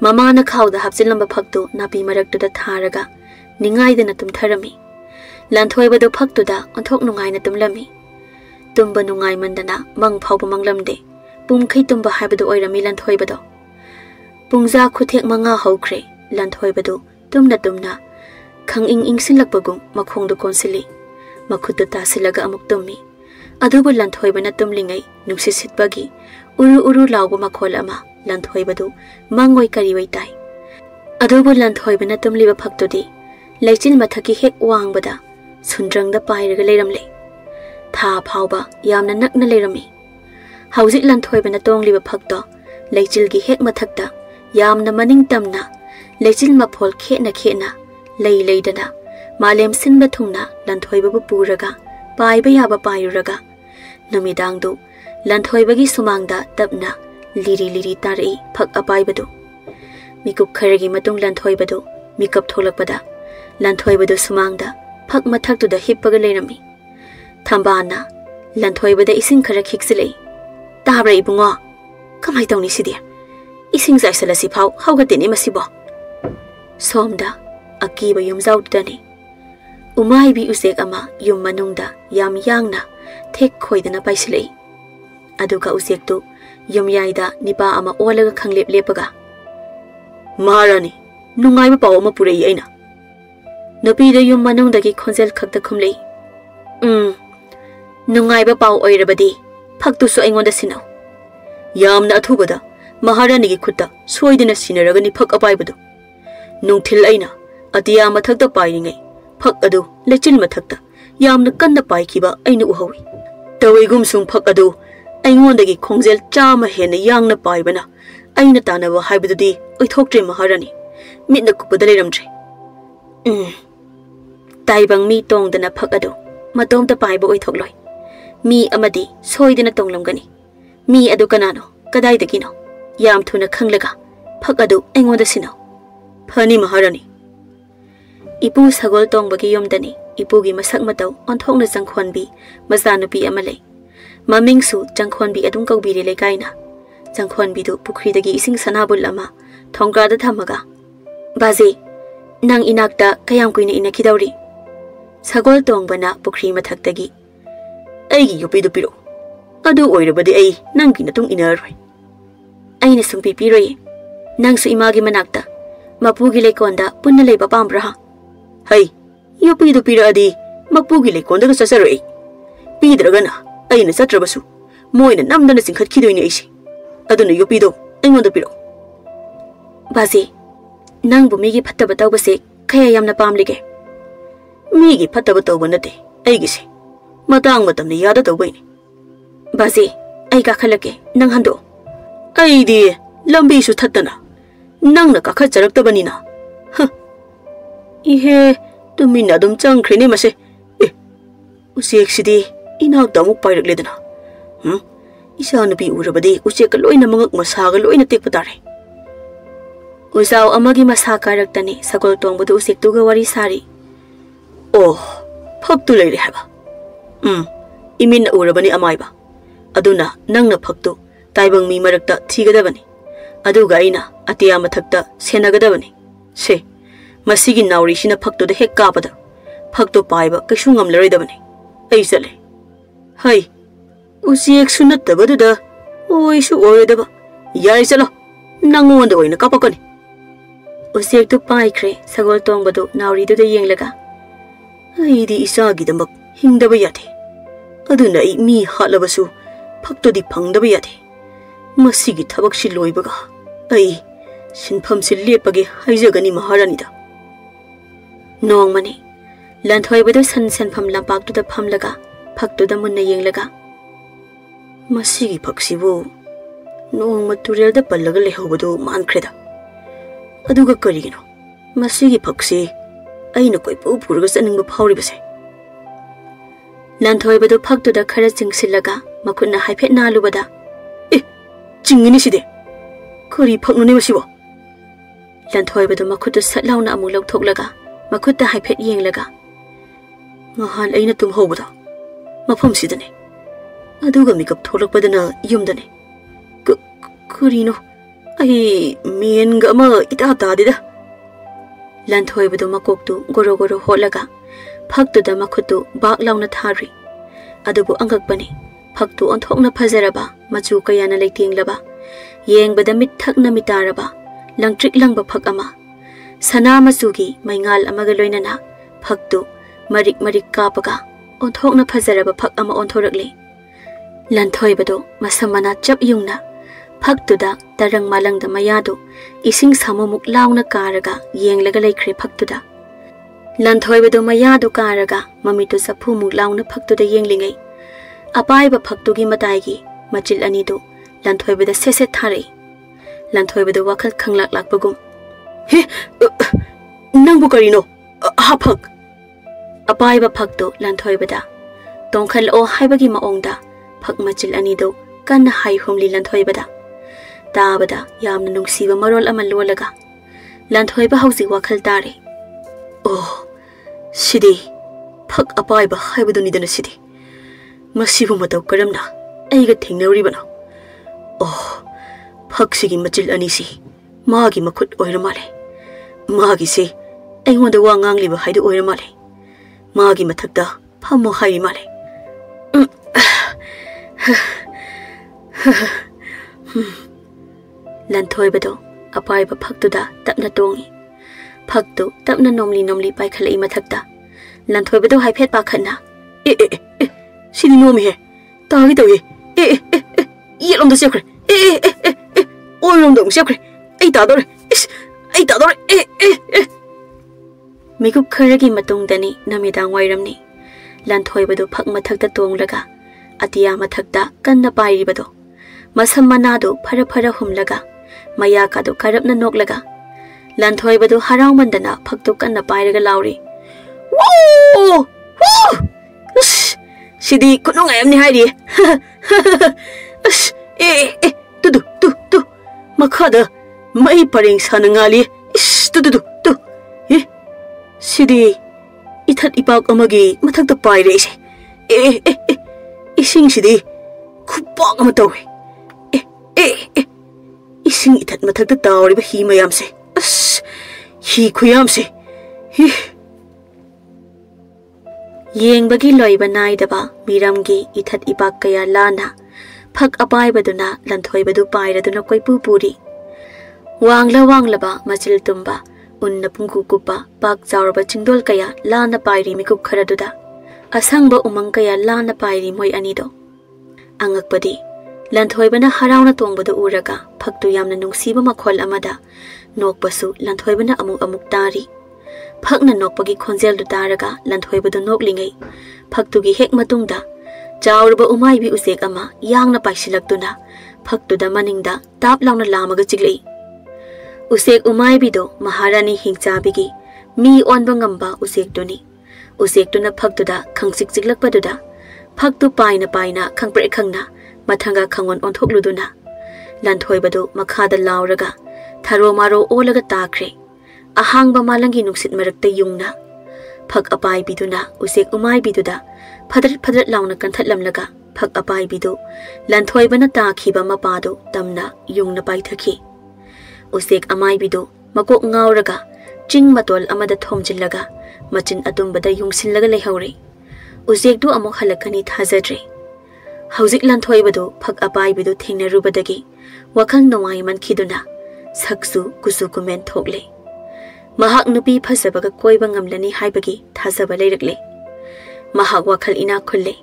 ꯃꯃꯥꯅ ꯈꯥꯎꯗ ꯍꯥꯞꯆꯤꯜꯂꯝꯕ ꯐꯛꯇꯨ ꯅꯥꯄꯤ ꯃꯔꯛꯇꯨꯗ ꯊꯥꯔꯒ ꯅꯤꯡꯉꯥꯏꯗꯅ ꯇꯨꯝꯊꯔꯝꯃꯤ ꯂꯟꯊꯣꯏꯕꯗꯨ ꯐꯛꯇꯨꯗ ꯑꯣꯟꯊꯣꯛ ꯅꯨꯡꯉꯥꯏꯅ ꯇꯨꯝꯂꯝꯃꯤ ꯇꯨꯝꯕ ꯅꯨꯡꯉꯥꯏꯃꯟꯗꯅ ꯃꯪ ꯐꯥꯎꯕ ꯃꯪꯂꯝꯗꯦ ꯄꯨꯡꯈꯩ ꯇꯨꯝꯕ ꯍꯥꯏꯕꯗꯨ ꯑꯣꯏꯔꯝꯃꯤ ꯂꯟꯊꯣꯏꯕꯗꯣ ꯄꯨꯡꯖꯥ ꯈꯨꯊꯦꯛ 5 ꯍꯧꯈ꯭ꯔꯦ ꯂꯟꯊꯣꯏꯕꯗꯨ ꯇꯨꯝꯅ ꯇꯨꯝꯅ ꯈꯪꯏꯪ ꯏꯪꯁꯤꯜꯂꯛꯄꯒꯨꯝ ꯃꯈꯣꯡꯗꯨ ꯀꯣꯟꯁꯤꯜꯂꯤ ꯃꯈꯨꯠꯇꯨ ꯇꯥꯁꯤꯜꯂꯒ ꯑꯃꯨꯛ ꯇꯨꯝꯃꯤ ꯑꯗꯨꯕꯨ ꯂꯟꯊꯣꯏꯕꯅ ꯇꯨꯝꯂꯤꯉꯩ ꯅꯨꯡꯁꯤꯠ ꯁꯤꯠꯄꯒꯤ ꯎꯔꯨ ꯎꯔꯨ ꯂꯥꯎꯕ ꯃꯈꯣꯜ ꯑꯃ ꯂꯟꯊꯣꯏꯕꯗꯨ ꯃꯪꯑꯣꯏ ꯀꯔꯤꯑꯣꯏ ꯇꯥꯏ ꯑꯗꯨꯕꯨ ꯂꯟꯊꯣꯏꯕꯅ ꯇꯨꯝꯂꯤꯕ ꯐꯛꯇꯨꯗꯤ ꯂꯩꯆꯤꯜ ꯃꯊꯛꯀꯤ ꯍꯦꯛ ꯋꯥꯡꯕꯗ ꯁꯨꯟꯗ꯭ꯔꯪꯗ ꯄꯥꯏꯔꯒ ꯂꯩꯔꯝꯂꯦ ꯊꯥ ꯐꯥꯎꯕ ꯌꯥꯝꯅ ꯅꯛꯅ ꯂꯩꯔꯝꯃꯤ ꯍꯧꯖꯤꯛ ꯂꯟꯊꯣꯏꯕꯅ ꯇꯣꯡꯂꯤꯕ ꯐꯛꯇꯣ ꯂꯩꯆꯤꯜꯒꯤ ꯍꯦꯛ ꯃꯊꯛꯇ ꯌꯥꯝꯅ ꯃꯅꯤꯡ ꯇꯝꯅ ꯂꯩꯆꯤꯜ ꯃꯐꯣꯜ ꯈꯦꯠꯅ ꯈꯦꯠꯅ ꯂꯩ ꯂꯩꯗꯅ ꯃꯥꯂꯦꯝ ꯁꯤꯟꯕ ꯊꯨꯡꯅ ꯂꯟꯊꯣꯏꯕꯕꯨ ꯄꯨꯔꯒ ꯄꯥꯏꯕ ꯌꯥꯕ ꯄꯥꯏꯔꯨꯔꯒ ꯅꯨꯃꯤꯗꯥꯡꯗꯨ ꯂꯟꯊꯣꯏꯕꯒꯤ ꯁꯨꯃꯥꯡꯗ ꯇꯞꯅ ꯂꯤꯔꯤ ꯂꯤꯔꯤ ꯇꯥꯔꯛꯏ ꯐꯛ ꯑꯄꯥꯏꯕꯗꯨ ꯃꯤꯀꯨꯞ ꯈꯔꯒꯤ ꯃꯇꯨꯡ ꯂꯟꯊꯣꯏꯕꯗꯨ ꯃꯤꯀꯞ ꯊꯣꯛꯂꯛꯄꯗ Lanthoi sumangda phak mathaktuda hippaga leirami. Thambana Lanthoi ising khara khiksilei. Tabra ibungo. Kamai tawni sidi. Ising zaisalasi phau haugatini masibo. Somda akiba yumzaudani. Umai bi usek ama yum manungda yam yangna thek khoidana paisilei. Aduga usek tu yum yaida nipa ama olaga khanglep lepaga. Maharani nungai ba paw ma purei aina. Nupi da yum manungdagi khonjel khakta khumlei. Nungai ba paw oirabadi phaktu su aingonda sinau. Yamna athubada Maharani gi khutta soidina sinaragani phak apaibadu. Nungthil aina atiya mathakta pairingai phak adu lechil mathakta yamna kanna paikhiba aina uhawi. Tawigum sung phak adu aingodagi khongjel chama hena yangna paibana aina tanaba haibadudi oithoktre Maharani mitna kupada leiramtre. Taibang mi tongdana phak adu matomta paiba oithokloi. Mi amadi soidina tonglamgani. Mi adu kanano kadaidagino yam thuna khanglaga phak adu aingoda sino. Phani Maharani. Ipu sagol tongbagi yomdani ipugi masak matau onthokna jangkhwanbi mazanupi amalei. Mamingsu jangkhwanbi adum kaubiri lekaina. Jangkhwanbi du pukhridagi ising sanabul ama thongrada thamaga. Bazi nang inakta kayam kuina inakidauri. Sagol tongbana pukhri mathaktagi. Aigi yupidu piro. Adu oirabadi ai nangki natung inaroi. Aina sungpi piroi. Nangsu imagi manakta. Mapugi lekonda punna leiba pambra. Hai, yupidu piro adi mapugi lekonda kasasaroi. Pidragana aina satrabasu. Moina namdana singkhat khidoini aisi. Aduna yupidu aingonda piro. Bazi, nang bumigi phattaba tawbase kaya yamna pamlige. Migi phattaba tawba nate aigise. Matang matamna yada tawbaini. Bazi, ai kakhalake nang hando. Aidi lambi su thattana. Nangna kakhacharaktabanina. Ha. Ihe tumina dum changkhrene mase. Usek sidi inaw damuk pairagledana. Isa nupi urabadi usek loina mangak masaga loina tekpatare. Usaw amagi masaka raktani sagol tongbudu usek tuga wari sari. Oh, phaktu leire haba. Imin urabani amaiba. Aduna nangna phaktu taibang mi marakta thigadabani. Aduga aina atiya mathakta senagadabani. Se masigi nauri sina phaktu da hek kapada. Phaktu paiba kaisu ngamlaroidabani. Ai chale. Hai. Usi ek sunattabadu da oisu oidaba. Yai chalo. Nangonda oina kapakani. Usi ek tu paikre sagol tongbadu nauri du da yenglaga. Ai di isagi damak hingdaba yate. Aduna I mi halabasu phaktu di phangdaba yate. Masigi thabak si loibaga. Ai sinpham si lepage haijagani Maharani da. Nongmani Lanthoi san senpham lampak tu da phamlaga phaktu da munna yenglaga. Masigi phaksibu nongma turel da pallaga lehobadu mankreda. Aduga karigino masigi phaksi aina koipu purga saningba phawribase. Lanthoi phaktu da khara chingsilaga makhunna haiphet nalubada. Chingini side. Kori phaknune masibo. Lanthoi makhutu satlauna amu lauthoklaga makhutta haiphet yenglaga. Ngahan aina tumhobada. Mafam sidane. Aduga mikap tholakpadana yumdane. Kurino ai menga ma ita tadida. Lanthoi makoktu goro goro holaga phaktu da makhutu bak launa thari. Adubu angakpani phaktu onthokna phajaraba machu kayana leitinglaba yengbada mit thakna mitaraba langtrik langba phak ama sana machugi maingal amaga loinana phaktu marik marik kapaga onthokna phajaraba phak ama onthorakle. Lanthoi masamana chap yungna phaktu da tarang malang da mayadu ising samumuk launa karaga yenglaga leikhre phaktu da. Lanthoi mayadu karaga mamitu sapumuk launa phaktu da yenglingai. Apaiba phaktugi mataigi machil anidu Lanthoi sese thare. Lanthoi wakal khanglak lakpagum. He nangbu karino ha phak. Apaiba phaktu Lanthoi tongkhal o haibagi maongda phak machil anidu kanna hai humli Lanthoi tabada yamna nungsiba marol ama lolaga. Lanthoi hausi wakal tare. Oh, Sidi, Pug apaibi haibaduni dana Sidi. Masibu matau karamna, aiga thengnaribana. Oh, Pug sigi machil anisi, magi makut oiramale. Magi se, aingwanda wa ngangliba haidu oiramale. Magi mathakda, phammo hairimale. Lanthoibado, apaiba Pugtuda, tapna tongi. Pugtu, tapna nomli paikhalai mathakda. Lanthoibado haiphet pakhana. Sidi nomi he. Tagi tawi. Yelong da sekre. Oilong dong sekre. Ai tadore. Ai tadore. Mikup kharagi matungdani namidang wairamni. Lanthoibado Pug mathakda tonglaga. Atiya mathakda kanna pairibado. Masam manado phara humlaga. Mayakado karapna noklaga. Lanthoibado harau mandana Pugtu kanna pairaga lauri. Woo! Woo! Sidi kunong ayam ni hairi. Tu. Makada mai paring sana ngali. Tu. Sidi ithat ipak amagi mathakta paire se. Ising sidi khupang ama tawi. Ising ithat mathakta tawriba hi mayam se. Hi khuyam se. Yeng bagi loiba naidaba miramgi ithat ipak kaya lana. Pug apaibaduna lanthoibadu pairaduna koipu puri. Wangla ba machil tumba. Unna pungku kupa pak zaurba chingdol kaya lana pairi mikup kharaduda. Asangba umang kaya lana pairi moi anido. Angakpadi lanthoibana harauna tongbadu uraga Pugtu yamna nungsiba makhol amada. Nokpasu lanthoibana amuk tari. Pugna nokpagi khonjel du taraga lanthoibadu noklingai. Pugtugi hek matungda jaurba umaibi usek ama yangna paisilaktuna Pugtuda maningda tap launa lamaga chiglei. Usek umaibido maharani hingchabigi mi onba ngamba usek duni. Usek tuna Pugtuda khangsik chiglakpaduda Pugtu paina khangpre khangna mathanga khangon onthokluduna. Lanthoibadu makhada lauraga tharo maro olaga takre. Ahangba malangi nuksit marakta yungna. Pug apaibiduna usek umaibiduda phadrat launa kanthatlamlaga Pug apaibidu lanthoibana takhiba mapado tamna yungna paithaki. Usek amaibidu makok ngauraga ching matol amada thomjillaga machin atumbada yungsillaga leihore. Usek du amok halakani thajadre. Hauzik lanthoibadu Pug apaibidu thengnarubadagi wakhal nowai mankhiduna saksu kusu kumen thokle. Mahak nupi phasabaga koiba ngamlani haibagi thajaba leirakle. Mahak wakhal ina khulle.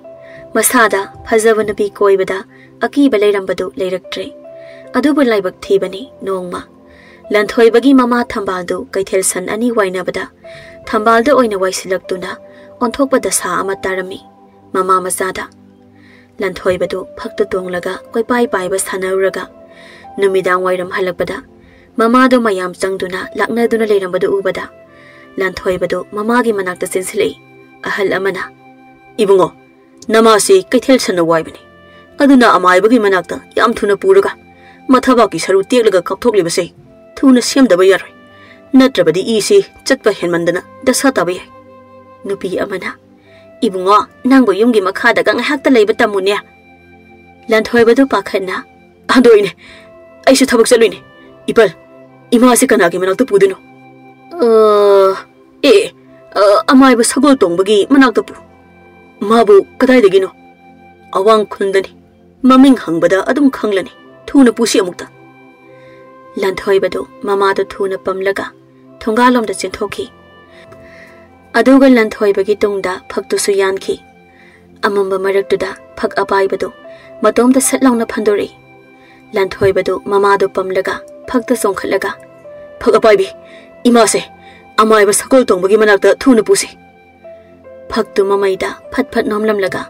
Masada phajaba nupi koibada akiba leirambadu leiraktre. Adubu laibak thibani nongma. Lanthoibagi mama thambaldu kaithel san ani wainabada. Thambalda oina waisilaktuna onthokpada sa ama tarami. Mama masada. Lanthoibadu Pugtu tonglaga koipai paiba sanaruraga. Numidang wairam halakpada. Mamado mayam changduna laknaduna leirambadu ubada. Lanthoibadu mamagi manakta sinsilei. Ahal amana. Ibungo, namasi kaithel san na waibani. Aduna amaibagi manakta yam thuna puraga. Mathabaki saru teklaga kapthoklibase. Thuna semdaba yaroi. Natrabadi isi chatpa henmandana dasa taba yai. Nupi amana. Ibungo, nangbo yumgi makhada ga ngahakta leiba tamunya. Lanthoibadu pakhanna. Adoine. Aisu thabak chaluine. Ipal. Ima se kanagi manakta pudino. Amaiba sagol tongbagi manakta pu. Mabu kadaidagino. Awang khundani. Maming hangbada adum khanglani. Thuna pusi amukta. Lanthoibadu mamadu thuna pamlaga thongalomda chinthoki. Aduga lanthoibagi tungda Pugtusu yanki. Amamba maraktuda Pug apaibadu matomda satlawna phandori. Lanthoibadu mamadu pamlaga Pugta songkhatlaga. Pug apaibi imase amaiba sakol tongbagi manakta thuna pusi. Pugtu mamaida phat nomlamlaga.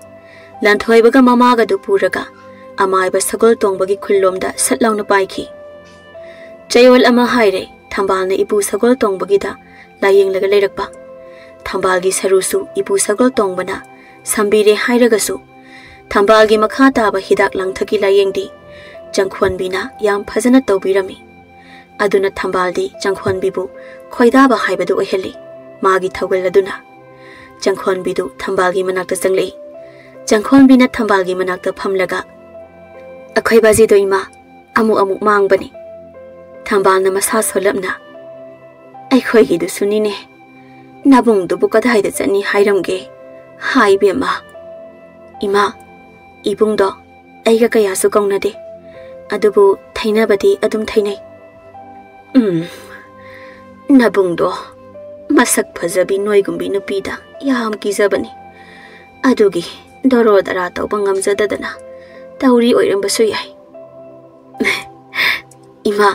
Lanthoibaga mamaga du puraga amaiba sakol tongbagi khullomda satlawna paiki. Chayol ama haire thambalna ipu sagol tongbagida layenglaga leirakpa. Thambalgi sarusu ipu sagol tongbana sambire hairagasu. Thambalgi makha taba hidak langthaki layengdi jangkhwanbina yam phajana tawbirami. Aduna thambaldi jangkhwanbibu khoidaba haibadu oheli. magi thaugaladuna Jangkhonbidu thambalgi manakta changlei Jangkhonbina thambalgi manakta phamlaga akhoi baji do ima amuk mangbani thambalna masa solapna akhoi gi du sunine nabung du bukadai da chani hairamge hai bema ima ibung do aiga kaya su kauna de adubu thaina badi adum thainai nabung do masak phajabi noigumbi nupida yam kizabani adugi doro dara tawba ngamjadadana tauri oirambasu yai ima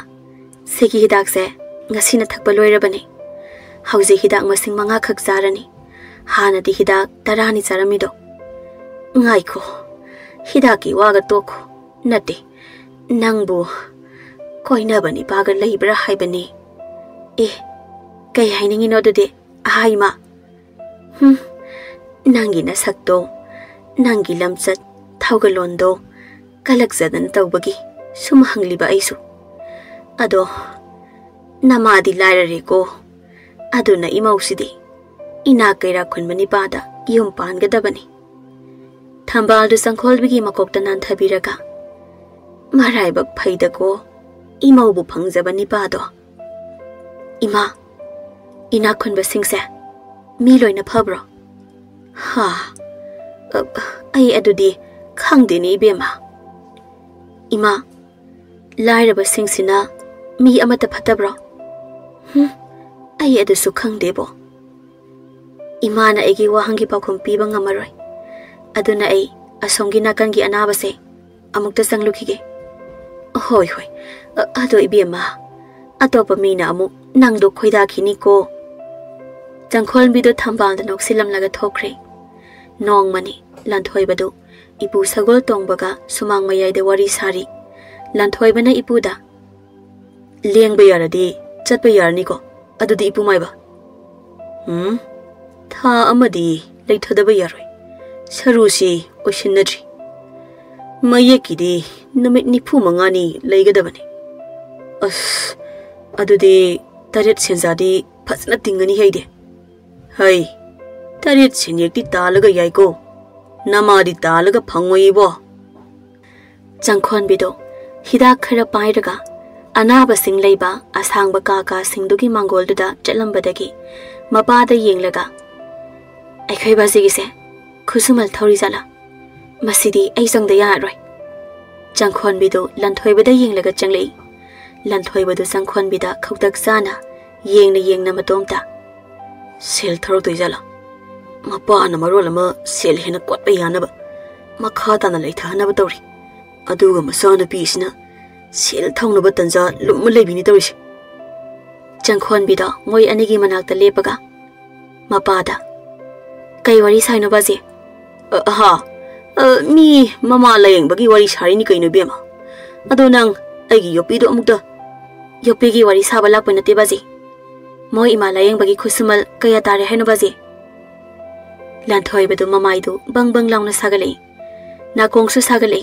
segi hidak se ngasina thakba loirabani hauji hidak masing manga khak jarani hana di hidak tarani charamido ngai ko hidaki waga toko nate nangbu koina bani baga leibra haibani kay hainingi no de haima nangi na sakto nangi lamchat thaugalon do kalakzadan tawbagi sum hangliba aisu ado namadi lairare ko aduna imausidi ina kaira khunmani pada yum pangadabani thambal du sangkholbigi makokta nan thabiraga maraibak phaida ko imaubu phangjabani pado ima ina khunba singse mi loina phabro ha ai adudi khangde ni bema ima lairaba singsina mi amata phatabro ai adu su khangde bo imana egi wahangi pakhum piba ngamaroi aduna ai asongi nakangi anabase amukta sanglukhige hoi ado ibema atopa mina amuk nangdo khoida khini ko Jangkhonbi do thambal da noksilam laga thokre nong mani lanthoi badu ipu sagol tongbaga sumang mayai de wari sari lanthoi bana ipu da lengba yaradi chatba yarni ko adudi ipu maiba tha amadi leithodaba yaroi sarusi oshinnadri mayekidi numit nipu mangani leigadabani as adudi taret senjadi phasna tingani haide hai taret senyekti talaga yaiko namadi talaga phangoi bo Jangkhonbi do hida khara pairaga anaba sing leiba asangba kaka singdugi mangol da chalambadagi mapada yenglaga aikhai basigi se khusumal thori jala masidi aisangda yaroi Jangkhonbi do lanthoi bada yenglaga changlei lanthoi badu Jangkhonbi da khautak sana yengna matomta sel thoro toijala mapa na marolama sel hena kwatba yanaba makha ta na leitha na batori aduga masana pisina sel thongna batanja lum lebini tori Jangkhonbi da moi anigi manakta lepaga mapa da kai wari saino baje ha mi mama layeng bagi wari sari ni kaino bema ado nang aigi yopi do amukta yopi gi wari saba lakpa nate baje moi ima layeng bagi khusumal kaya tare haino baje lanthoi badu mamai du bang launa sagale na kongsu sagale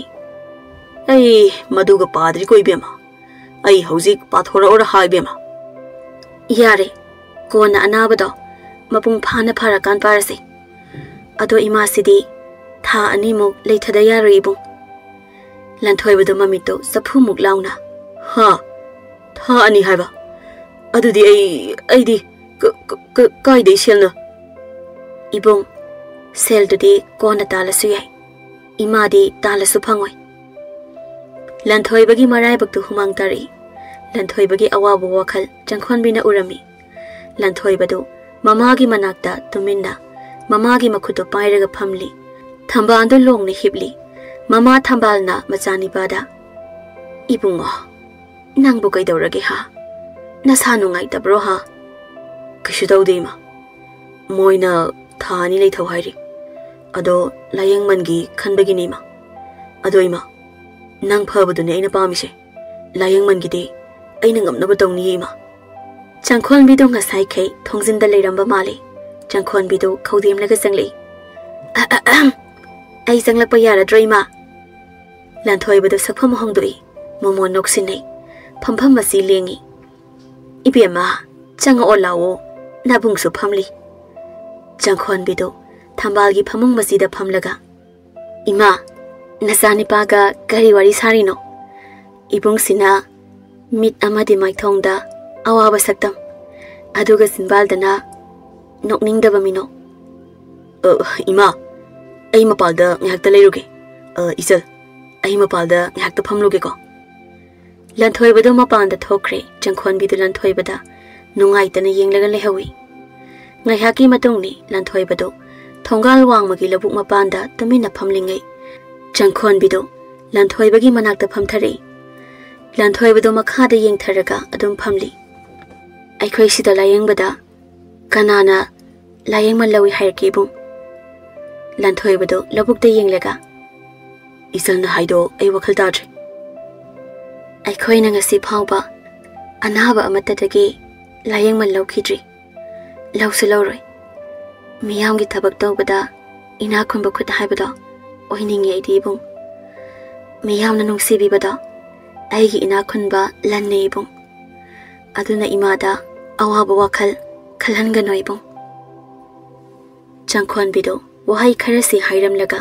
ai maduga padri koi bema ai hauzik pathora ora hai bema yare kona anabado mapung phana phara kan parase ado ima sidi tha animuk leithada yaroi bu lanthoi badu mamito saphu muk launa ha tha ani haiba adudi ai kai de selna ibong sel dudi kona talasu yai imadi talasu phangoi lanthoi bagi marai baktu humang tari lanthoi bagi awabu wakhal Jangkhonbi na urami lanthoi badu mamagi manakta tuminda mamagi makhuto pairaga phamli thamba ando longni hibli mama thambalna machani bada ibungo nangbu kaidorage ha nasanu ngai tabro ha kishu dawdeima moina thani lei thau hairi ado layeng mangi khanbagi nima ado ima nang phabadune aina pamise layeng mangi de aina ngamna batawni ima Jangkhonbi do ngasai khai thongjinda leiramba male Jangkhonbi do khaudem laga changlei ai changlakpa yara droima lanthoi badu sakpham hongdoi momo noksinei phampham masi lengi ibema changa olawo nabungsu phamli changkhon bido thambal gi phamung masida phamlaga ima nasani paga kari wari sarino ibung sina mit amadi maithongda awaba saktam aduga sinbaldana nokningdaba mino ima ai mapalda ngakta leiruge isal ai mapalda ngakta phamluge ko lanthoibado mapanda thokre changkhon bidu lanthoibada nungai tana yenglaga lehawi ngai haki matungni lanthoibado thongal wangmagi labuk mapanda tamina phamlingai changkhon bidu lanthoibagi manakta phamthare lanthoibado makhada yengtharaga adum phamli aikhoi sida layengbada kanana layengman lawi hairkebum lanthoibado labukta yenglaga isalna haido ai wakhal tadre aikhoi na ngasi phawba anaba amatadagi layengman lawkhidri lawsu lawroi miyamgi thabak tawbada ina khumba khut haibado oiningi aidibum miyamna nungsibibada aigi ina khunba lanneibum aduna imada awaba wakhal khalhanganoibum changkhon bido wahai kharasi hairamlaga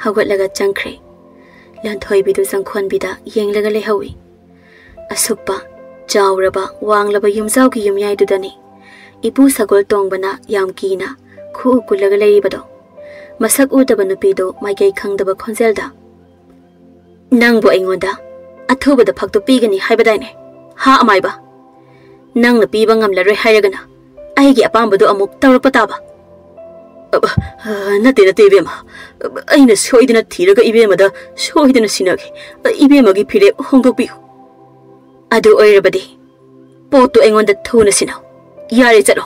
hawgatlaga changkhre lanthoi bidu changkhon bida yenglaga lehawi asukpa chawraba wanglaba yumjawgi yumyai dudani ipu sagol tongbana yamkina khu kulaga leibado masak udaba nupido maigai khangdaba khonjelda nangbo aingonda athubada phakto pigani haibadaine ha amaiba nangna piba ngamlaroi hairagana aigi apambado amuk tawrakpa taba nate bema aina soidina thiraga ibemada soidina sinage ibemagi phire hongdokpi adu oirabadi poto aingonda thuna sinaw yare chalo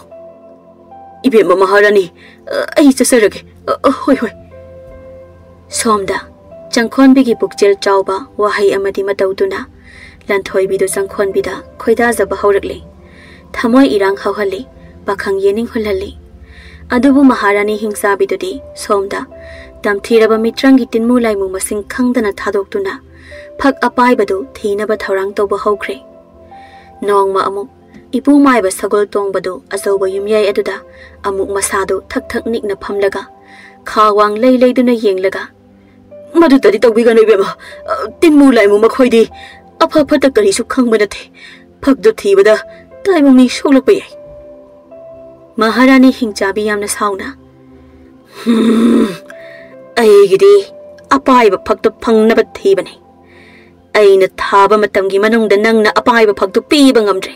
ibema maharani ai chasarage hoi hoi somda changkhon bigi bukjel chawba wahai amadi matawduna lanthoi bidu changkhon bida khoida jaba haurakle thamoi irang hawhali pakhang yening hulhali adubu maharani hingsa bidudi somda tamthiraba mitrangi tinmu laimu masing khangdana thadoktuna phak apai badu thinaba thorang toba haukhre nongma amuk ipu maiba sagol tongbadu azoba yumyai aduda amuk masado thak thak nikna phamlaga khawang lei leiduna yenglaga madu tadi tawbiga noi bema tinmu laimu makhoidi apha phata kari su khangba nathe phak du thibada taimu mi solakpa yai maharani hingchabi yamna sauna aigidi apaiba phakto phangnaba thibani aina thaba matamgi manungda nangna apaiba phakto piba ngamdre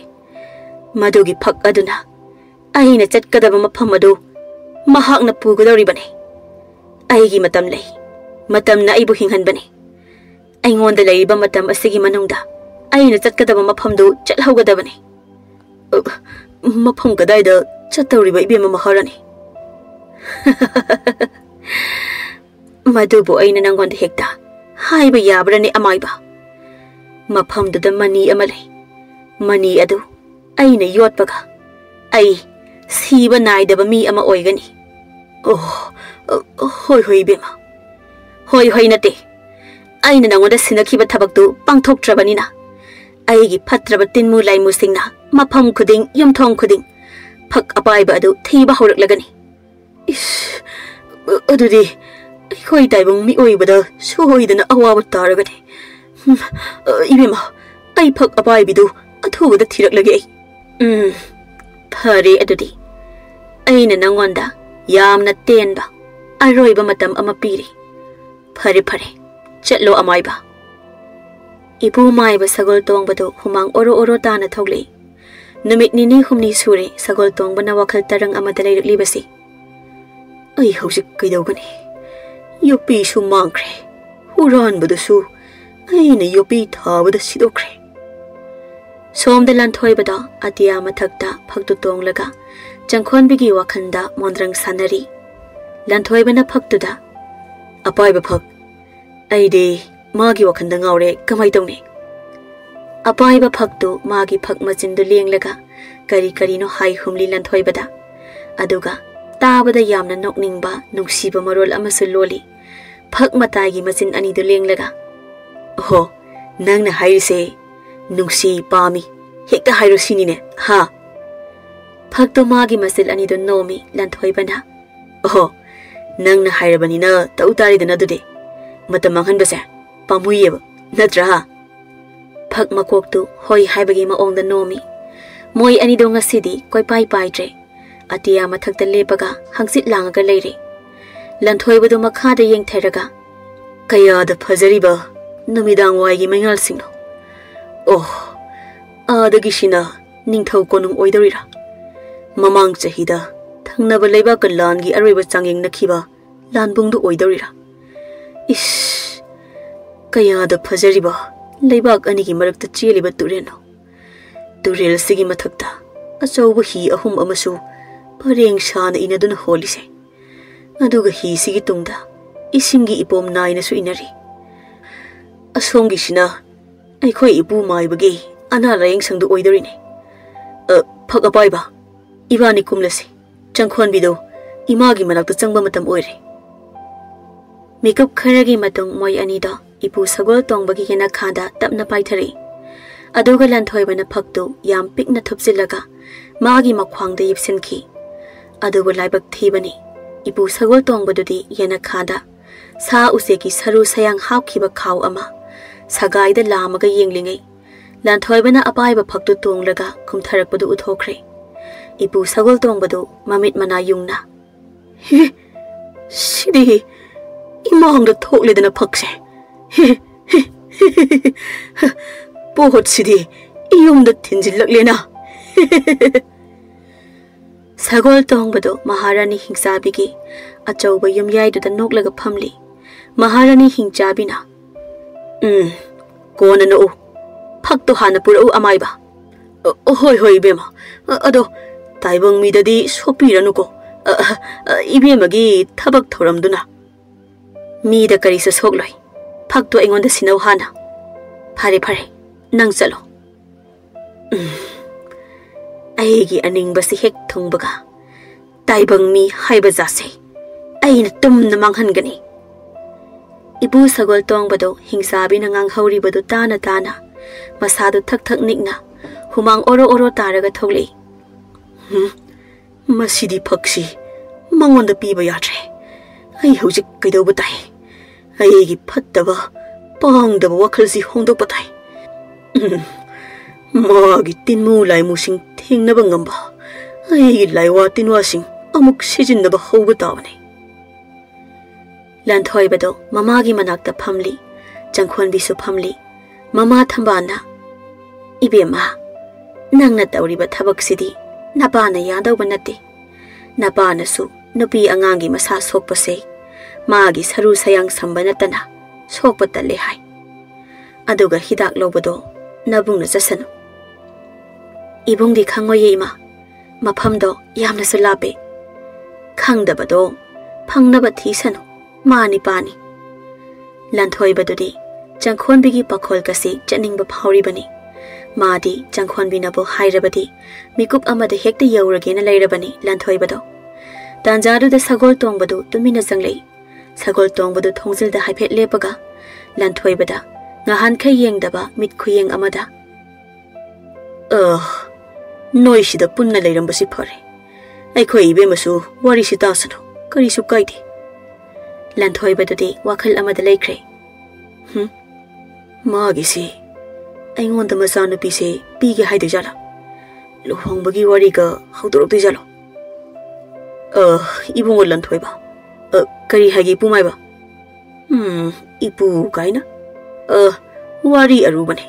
madugi phak aduna aina chatkadaba mafam adu mahakna pugadoribani aigi matam lei matamna aibu hinghanbani aingonda leiba matam asigi manungda aina chatkadaba mafamdu chalhaugadabani mafam kadaida chatawriba ibema maharani madubu aina nangonda hekta haiba yabrani amaiba mafamduda mani amalei mani adu aina yotpaga ai siba naidaba mi ama oigani hoi hoi bema hoi hoi nate aina nangonda sinakhiba thabaktu pangthoktrabanina aigi phatraba tinmu laimu singna mafam khuding yumthong khuding phak apaiba adu thiba hauраklagani is adudi khoi taibung mi oibada soidana awaba taragani ibema ai phak apaibidu athubada thiraklage phare adudi aina nangonda yamna tenba aroiba matam ama piri phare phare chatlo amaiba ipu maiba sagol tongbado humang oro oro tana thogle numit nini humni sure sagol tongbana wakhal tarang amada leirakli ai hojik kaidogani yopi su mangkre huran badusu aina yopi thabada sidokre somda lanthoi bada atia mathakta phaktu tonglaga changkhon bigi wakhanda mondrang sanari lanthoi bana phaktuda apaiba phak aide magi wakhanda ngaure kamai tongni apaiba phaktu magi phak machindu lenglaga kari kari no hai humli lanthoi bada aduga tabada yamna nokningba nungsiba marol amasu loli phak matai gi machin ani du lenglaga ho nangna haise nungsi pami hekta hairu sinine ha Phakto magi masil ani do nomi lanthoi bana. Oh, nang na hairabani na tautari da na dude. Matamanghan basa, pamuyeba, natra. Phak makok tu hoi haibagi maong da nomi. Moi ani do ngasidi koi pai pai tre. Atia mathakta lepaga hangsit langaga leire. Lanthoi badu makha da yeng theraga. Kaya da phajariba numidang waigi maingal singno. Oh, adagi shina ningthau konung oidorira. Mamang chahida thangnaba leiba ka langi aroiba changyeng nakhiba lanbungdu oidorira. Ish, kaya da phajariba leibak anigi marakta cheliba tureno. Turel sigi mathakta achauba hi ahum amasu pareng shana inaduna holise. Aduga hi sigi tungda isingi ipom naina su inari. Asongi shina aikhoi ipu maibagi ana rayeng sangdu oidorine. Phak apaiba ibani kumlasi changkhon bido imagi manakta changba matam oire. Makeup kharagi matong moi anida ipu sagol tongbagi hena khada tapna paithari. Aduga lanthoi bana phaktu yam pikna thupsilaga magi makhwangda yipsinki. Aduga laibak thibani ipu sagol tongbadudi hena khada sa useki saru sayang hapkhiba khaw ama sagaida lamaga yenglingai. Lanthoi bana apaiba phaktu tonglaga khumtharakpadu uthokre. Ipu sagol tongbadu mamit mana yungna. He, sidi imang da thokledana phakse. He, pohot sidi iyum da thinjillaklena. Sagol tongbadu Maharani hingchabigi achauba yumyaiduda noklaga phamli. Maharani hingchabina. Kona no phakto hana purau amaiba. Hoi bema. Ado taibang midadi sopiranuko. Ibemagi thabak thoramduna. Mida karisa sogloi. Phakto aingonda sinau hana. Phare nang chalo. Aigi aning basi hek thungbaga. Taibang mi haiba jase. Aina tumna manghangani. Ibu sagol tongbado hingsabi na ngang hauri bado tana masado thak nikna humang oro taraga thogli. Masidi phakshi mangonda piba yatre. Ai hojik kaido batai. Aigi phattaba pangdaba wakhalsi hongdok batai. Magi tinmu lai musing thingnaba ngamba. Aigi laiwa tinwa sing amuk sijinnaba hauba tawani. Lanthoi bado mamagi manakta phamli, changkhon bisu phamli, mama thambana. Ibema, nangna tawriba thabak sidi, napana yadawba nate. Napana su, nupi angangi masa sokpa se, magi saru sayang samba natana, sokpa tale hai. Aduga hidak lobado, nabungna jasanu. Ibungdi khangoye ima, maphamdo yamna su lape. Khangdabado, phangnaba thisanu. Mani pani. Lanthoi badudi, changkhon bigi pakhol kasi chaning ba phauri bani. Madi changkhon binabo hairabadi, mikup amada hekta yauragena lairabani lanthoi bado. Tanjadu da sagol tongbadu tumina janglei. Sagol tongbadu thongzil da haiphet lepaga. Lanthoi bada, ngahan khay yengdaba mit khuyeng amada. Noisida punna lairambasi phare. Aikhoi ibe masu wari sitasano, karisu kaidi. Lanthoi badudi wakhal amada leikre. Magi si aingonda masanu pise pige haide jala. Luhongbagi wari ga haudorokti jalo. Ibungo lanthoi ba. Kari hagi pumai ba. Ipu kaina. Wari arubane.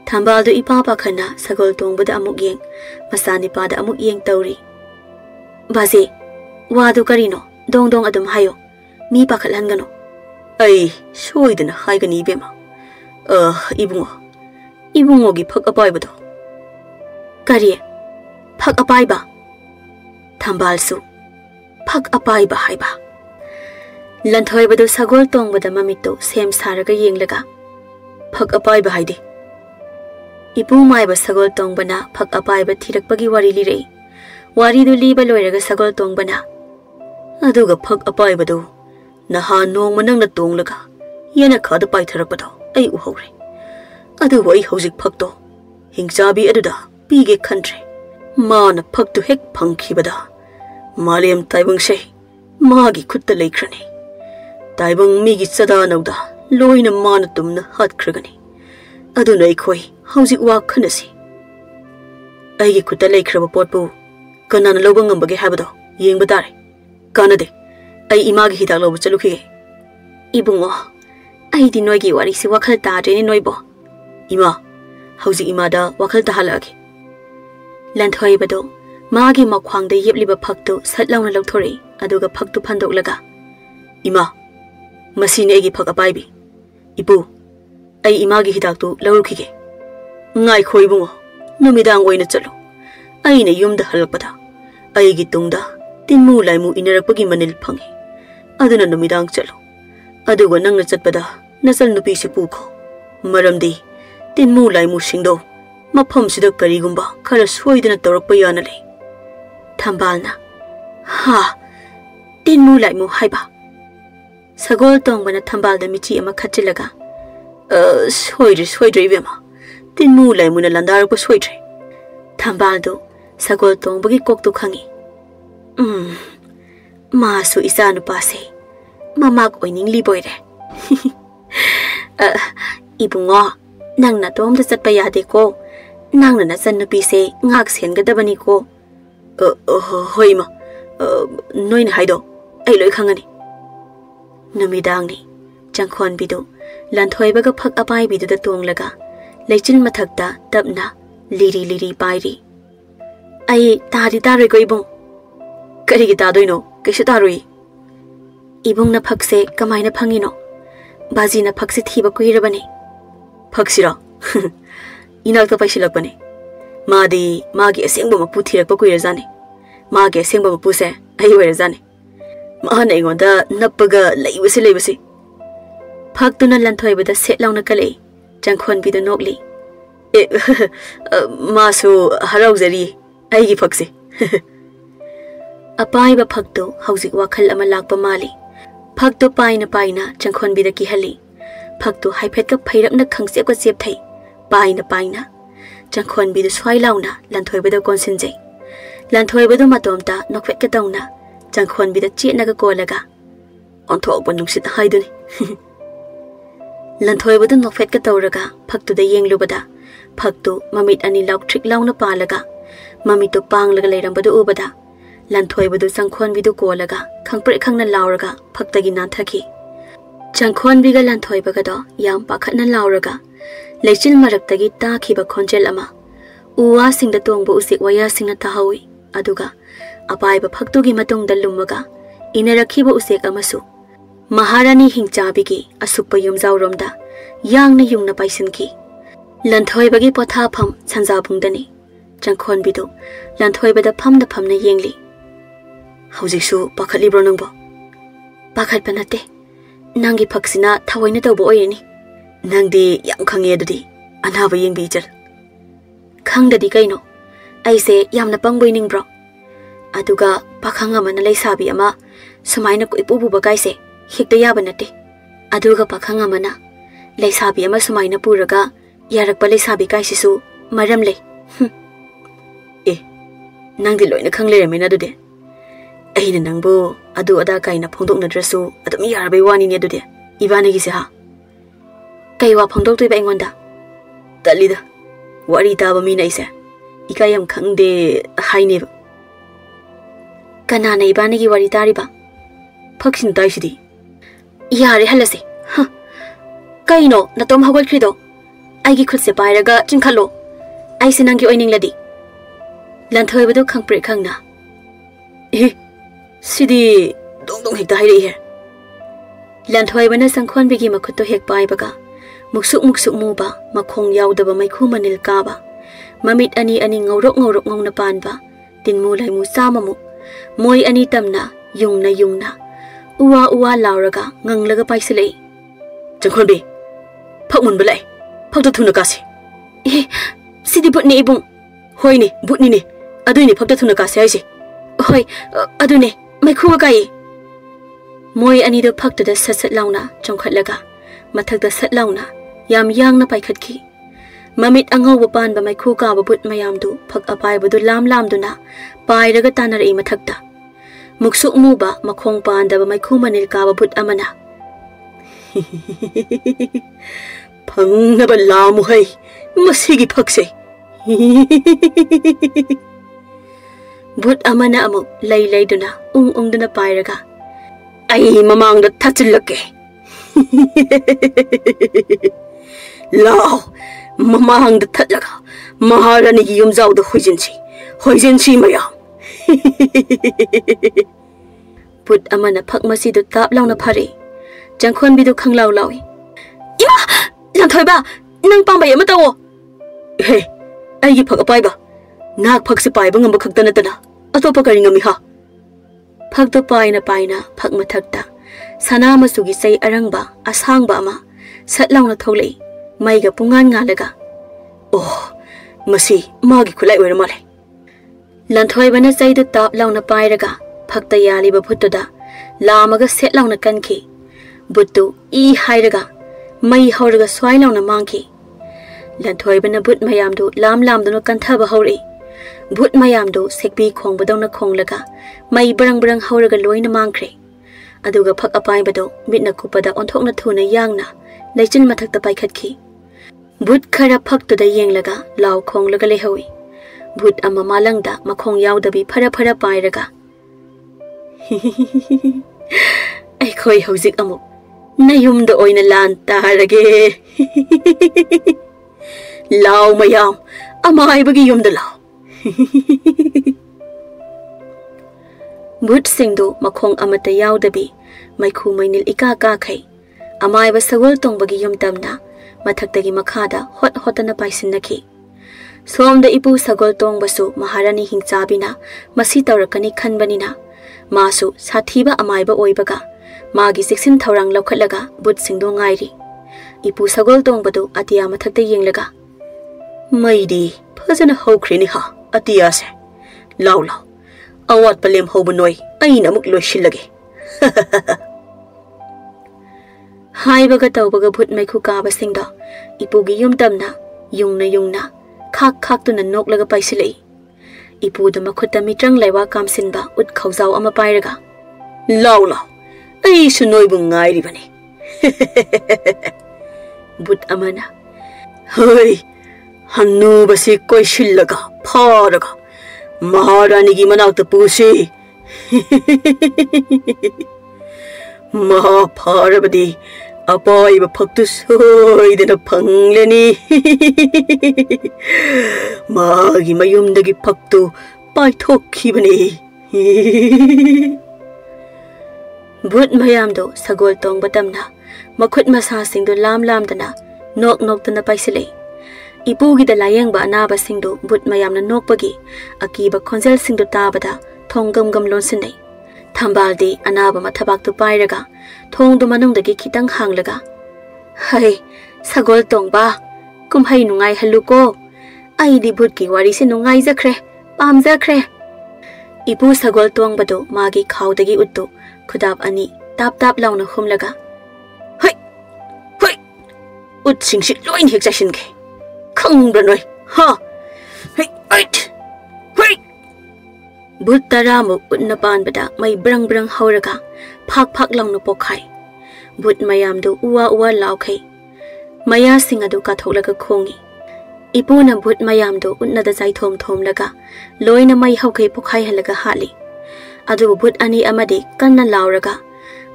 Thambaldu ipapa khana sagol tongbada amuk yeng, masani pada amuk yeng tauri. Baze, wadu karino, dong adum hayo. Mi pakhalan gano. Ai, soidana haigani bema. Ibungo gi phak apaiba do. Kari, phak apaiba. Thambalsu, phak apaiba haiba. Lanthoi bado sagol tongbada mamito sem saraga yenglaga. Phak apaiba haide. Ipu maiba sagol tongbana phak apaiba thirakpagi wari lirei. Wari du liba loiraga sagol tongbana. Aduga phak apaiba do. Naha nong manang na tonglaga. Yana kada paitharapado ay uhore. Adu wai hojik phakto. Hingsabi aduda pige country. मान फक्तु हेक फंखिबदा मालेम ताइबंग से मागी खुत्ता लेख्रने ताइबंग मीगी चदा नौदा लोइना मान तुमना हत्ख्रगनी अदुना अखोई हौजिक वाखनसी अइगी खुत्ता लेख्रब पोटपु कनाना लौबा ngambage habado yengba tare kanade ai imagi hidak lobu chalukhige ibungo ai di noigi wari si wakhal ta ni noibo ima hauji imada wakhal ta halagi lanthoi bado magi makhwang de yebliba phaktu satlauna lokthori aduga phaktu phandoklaga ima masine egi phak apaibi ipu ai imagi hidak tu lawrukhige ngai khoi bungo numidang oina chalo ai ne yumda halakpada ai gi tungda tinmu laimu inarakpagi manil phangi aduna numidang chalo aduga nangna chatpada nasal nupi se pukho maramdi tinmu laimu singdo mafam sida karigumba khara soidana tawrakpa yana le thambalna ha tinmu laimu haiba sagol tongbana thambalda michi ama khachilaga soidre bema tinmu laimu na landarakpa soidre thambaldo sagol tongbagi koktu khangi masu isa nupase mamak oiningli boire ibungo nangna tomda chatpa yade ko nangna na san nupi se ngak sengadabani ko hoima noina haido ai loi khangani numidangni changkhon bidu lanthoi baga phak apai bidu da tonglaga leichin mathakta tapna liri pairi ai tari ko ibung kari gi tadoino kaishu tarui ibung na phakse kamaina phangino baji na phakse thiba kuirabani phaksira inak ta paisilakpani madi magi asengba mapu thirakpa kuirajani magi asengba mapu se ai oirajani mahana ingonda nappaga leibasi phaktuna lanthoi setlauna kale changkhon bidu nokli masu haraujari aigi phakse apaiba phakto hauzik wakhal ama lakpa mali phakto paina changkhon bida ki hali phakto haiphet ka phairapna khangsep ka chep thai paina changkhon bidu swai launa lanthoi bada konsinjai lanthoi badu matomta nokvet ka tauna changkhon bida chena ka kolaga onthok ba nungsit haiduni lanthoi badu nokvet ka tawraga phakto da yenglubada phakto mamit ani lauk thrik launa palaga mamito panglaga leirambadu ubada lanthoi badu changkhon bidu kolaga khangpre khangna lauraga phaktagi na thaki changkhon biga lanthoi baga do yam pakhatna lauraga leichil maraktagi ta khiba khonjel ama uwa singda tongbu usik waya singna tahawi aduga apaiba phaktugi matungda lumaga inarakhiba usik amasu maharani hingchabigi asukpa yumjauromda yangna yungna paisinki lanthoi bagi potha pham sanja bungdani changkhon bidu lanthoi bada phamna yengli haujisu pakhali bro nangbo pakhat panate nangi phaksina thawaina tawbo oireni nangdi yam khange adudi anaba yengbi jal khangdadi kaino aise yamna pangboy ningbro aduga pakhanga mana leisabi ama sumaina ko ipubu bagaise hekta yaba nate aduga pakhanga mana leisabi ama sumaina puraga yarakpa leisabi kaisisu maram le nangdi loina khangle remena dude aina nangbo adu ada kaina phongdok nadrasu adum yarbai wani ne dude ibani gi se ha kaiwa phongdok toi ba ingonda talida wari ta ba mi nai se ikayam khangde haine kana nei ibani gi wari tari ba phaksin tai sidi yare halase ha kaino natom hagol khrido ai gi khut se pairaga chingkhalo ai se nangi oining ladi lanthoi badu khangpre khangna sidi dong hekta hairi he lanthoi bana sangkhon bigi makhutto hek pai baga muksuk mu ba makhong yaudaba maikhu manil ka ba mamit ani ngorok ngongna pan ba tinmu lai mu samamu moi ani tamna yungna uwa lauraga nganglaga paisilei changkhon bi phakmun balai phakta thuna kasi sidi butni ibung hoine butni ne aduine phakta thuna kasi aise hoi adune maikhu kai moi ani do phakta da sat launa chongkhatlaga mathak da sat launa yam yang na paikhat ki Mamit angau pan ba maiku ka babut mayam du phak apai badu lam lam duna pai raga tanar I mathakta muksuk mu ba makhong pan da ba maiku manil ka babut amana phang na ba lamu hai masigi phakse but amana amuk lay duna duna pai raga ai mamang da thachilake lao mamang da thatlaga maharani gi yumjaw da hoijinchi mayam put amana phak masi du tap launa phare jangkhon bi du khanglaw lawi ima lanthoi ba nang pambai ama tawo he ai gi phak apai ba ngak phak se pai ba ngam khak tana tana atopa kari ngami ha phak do paina phak mathakta sana masu gi sei arangba asangba ama satlauna tholei maiga pungan ngalaga oh masi magi khulai oiramale lanthoi bana sei du tap launa pairaga phakta yali ba phuttoda lamaga set launa kanki buttu I hairaga mai hauraga swai launa mangki lanthoi bana but mayam du lam du kantha ba hauri but mayam du sekbi khong badona khonglaga mai brang hauraga loina mangkhre aduga phak apai bado mitna kupada onthokna thuna yangna leichin mathakta paikhatki but khara phak to da yenglaga law khonglaga lehawi but ama malangda makhong yawdabi phara pairaga ai khoi hauzik amuk nayum da oina lan tarage law mayam amai bagi yum da law but singdo makhong amata yawdabi maikhu mainil ika ka khai amai ba sagol tong bagi yum tamna mathakta gi makhada hotana paisinaki somda ipu sagol tong basu maharani hingchabina masi tawrakani khanbanina masu sathiba amaiba oibaga magi siksin thorang lokhatlaga but singdo ngairi ipu sagol tong badu atia mathakta yenglaga maidi phajana hokhreni ha atia se law awat palem hobunoi aina muk loishilage haibaga tawbaga but maikhu kaba singda ipugi yum tamna yungna khak tuna noklaga paisilei ipu da makhutta mitrang laiwa kamsinba ut khawjaw ama pairaga law ai sunoi bu ngairi bani but amana hoi hannu basi koishillaga pharaga maharani gi manakta pusi ma pharabadi apai ba phaktu soi dena phangleni magi mayumdagi phaktu pai thokhibani but mayam do sagol tong batamna makhut masa singdo lam dana nok tana paisilei ipugi da layang ba anaba singdo but mayam na nokpagi akiba khonjal singdo tabada thonggam lonsinai thambaldi anaba mathabak tu pairaga thongdu manungdagi khitang hanglaga hai sagol tong ba kumhai nungai haluko aidi but ki wari se nungai jakhre pamjakhre ipu sagol tong bado magi khawdagi uttu khudap ani tap launa humlaga hoi ut singsi loin hek jashin ke khangbra noi ha hoi but taramu utna pan bada mai brang hauraga phak launa pokhai but mayam do uwa laukhai maya singa do ka tholaga khongi ipuna but mayam do utna da jai thom laga loina mai haukai pokhai halaga hali adu but ani amadi kanna lauraga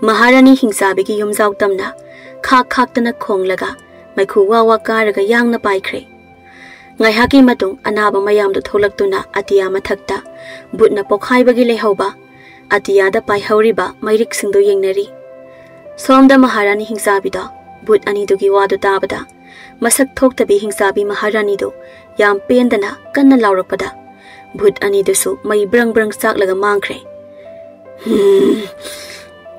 maharani hingsabi yumjaw tamna khak tana khonglaga maikhu wa karaga yangna paikhre ngai haki matung anaba mayam do tholaktuna atia mathakta butna pokhai bagi lehauba atia da pai hauriba mairik singdo yengnari somda maharani hingsabi da but ani dugi wadu tabada masak thoktabi hingsabi maharani do yam pendana kanna laurapada but ani dusu mai brang saklaga mangkhre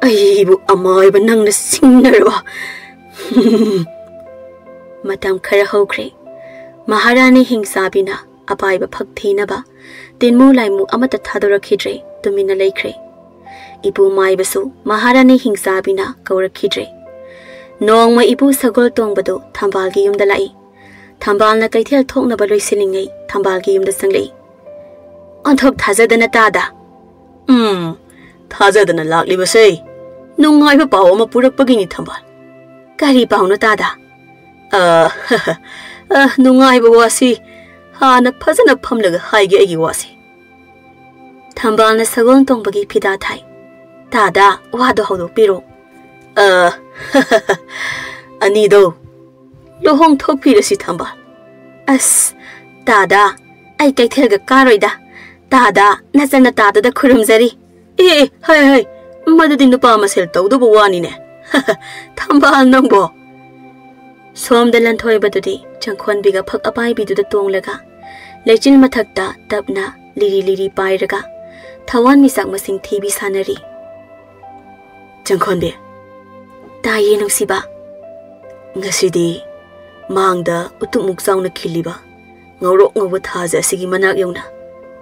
aibu amai ba nangna singnarwa matam khara hokre maharani hingsabina apai ba phakthina ba tinmu laimu amata thadораkhidre tumina leikhre ipu mai basu maharani hingsabina kaurakhidre nongma ipu sagol tongbado thambalgi yumda lai Tambalna kaithel thokna baloi silingai thambal gi yumda sanglei. Onthok thajadana tada. Thajadana lakli basei. Nungai ba paw ma purak pagini thambal. Kari paw no tada. Nungai ba wasi. Hana phajana phamlaga haige agi wasi. Tambalna sagol tong bagi phida thai. Tada wado hodo piro. Ani do. Lohong thok pirasi thambal. As tada ai kaithel ga karoida. Tada nazana tada da khuramjari. Hai madadi nupa masel tawdo bo wani ne. Thambal nangbo. Somda lanthoi badudi changkhon biga phak apaibi du da tonglaga. Lechin mathakta tapna liri pairaga. Thawan misak masing thibi sanari. Changkhon be. Taye nungsiba. Ngasidi mangda utuk muksaw na khiliba. Ngawrok ngawa thaja sigi manak yongna.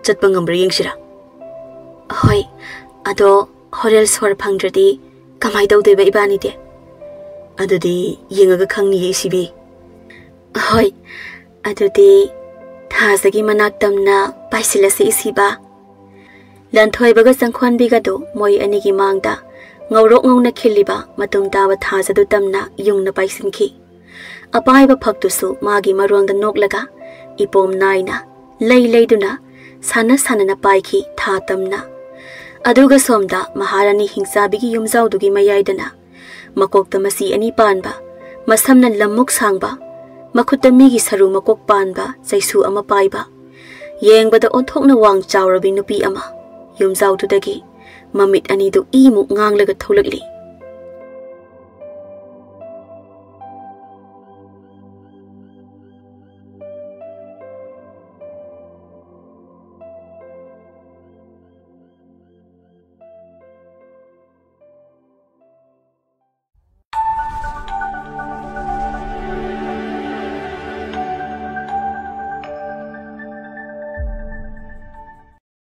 Chatpa ngambra yengsira. Hoi, ado horel sor phangdradi kamai tawdeba ibani de. Adudi yengaga khangni ye sibi. Hoi, adudi thajagi manak tamna paisilase isiba. Lanthoi baga changkhon biga do moi anigi mangda ngawrok ngawna khiliba matung tawa thajadu tamna yungna paisinki. Apaiba phaktusu magi marolda noklaga ipom naina leiduna sana na paiki tha tamna. Aduga somda maharani hingsabigi yumjawdugi mayaidana makokta masi ani panba masamna lamuk sangba makhutta migi saru makok panba jaisu ama paiba yengbada onthokna wang chawrabi nupi ama yumjawdudagi mamit ani do imuk nganglaga tholakli.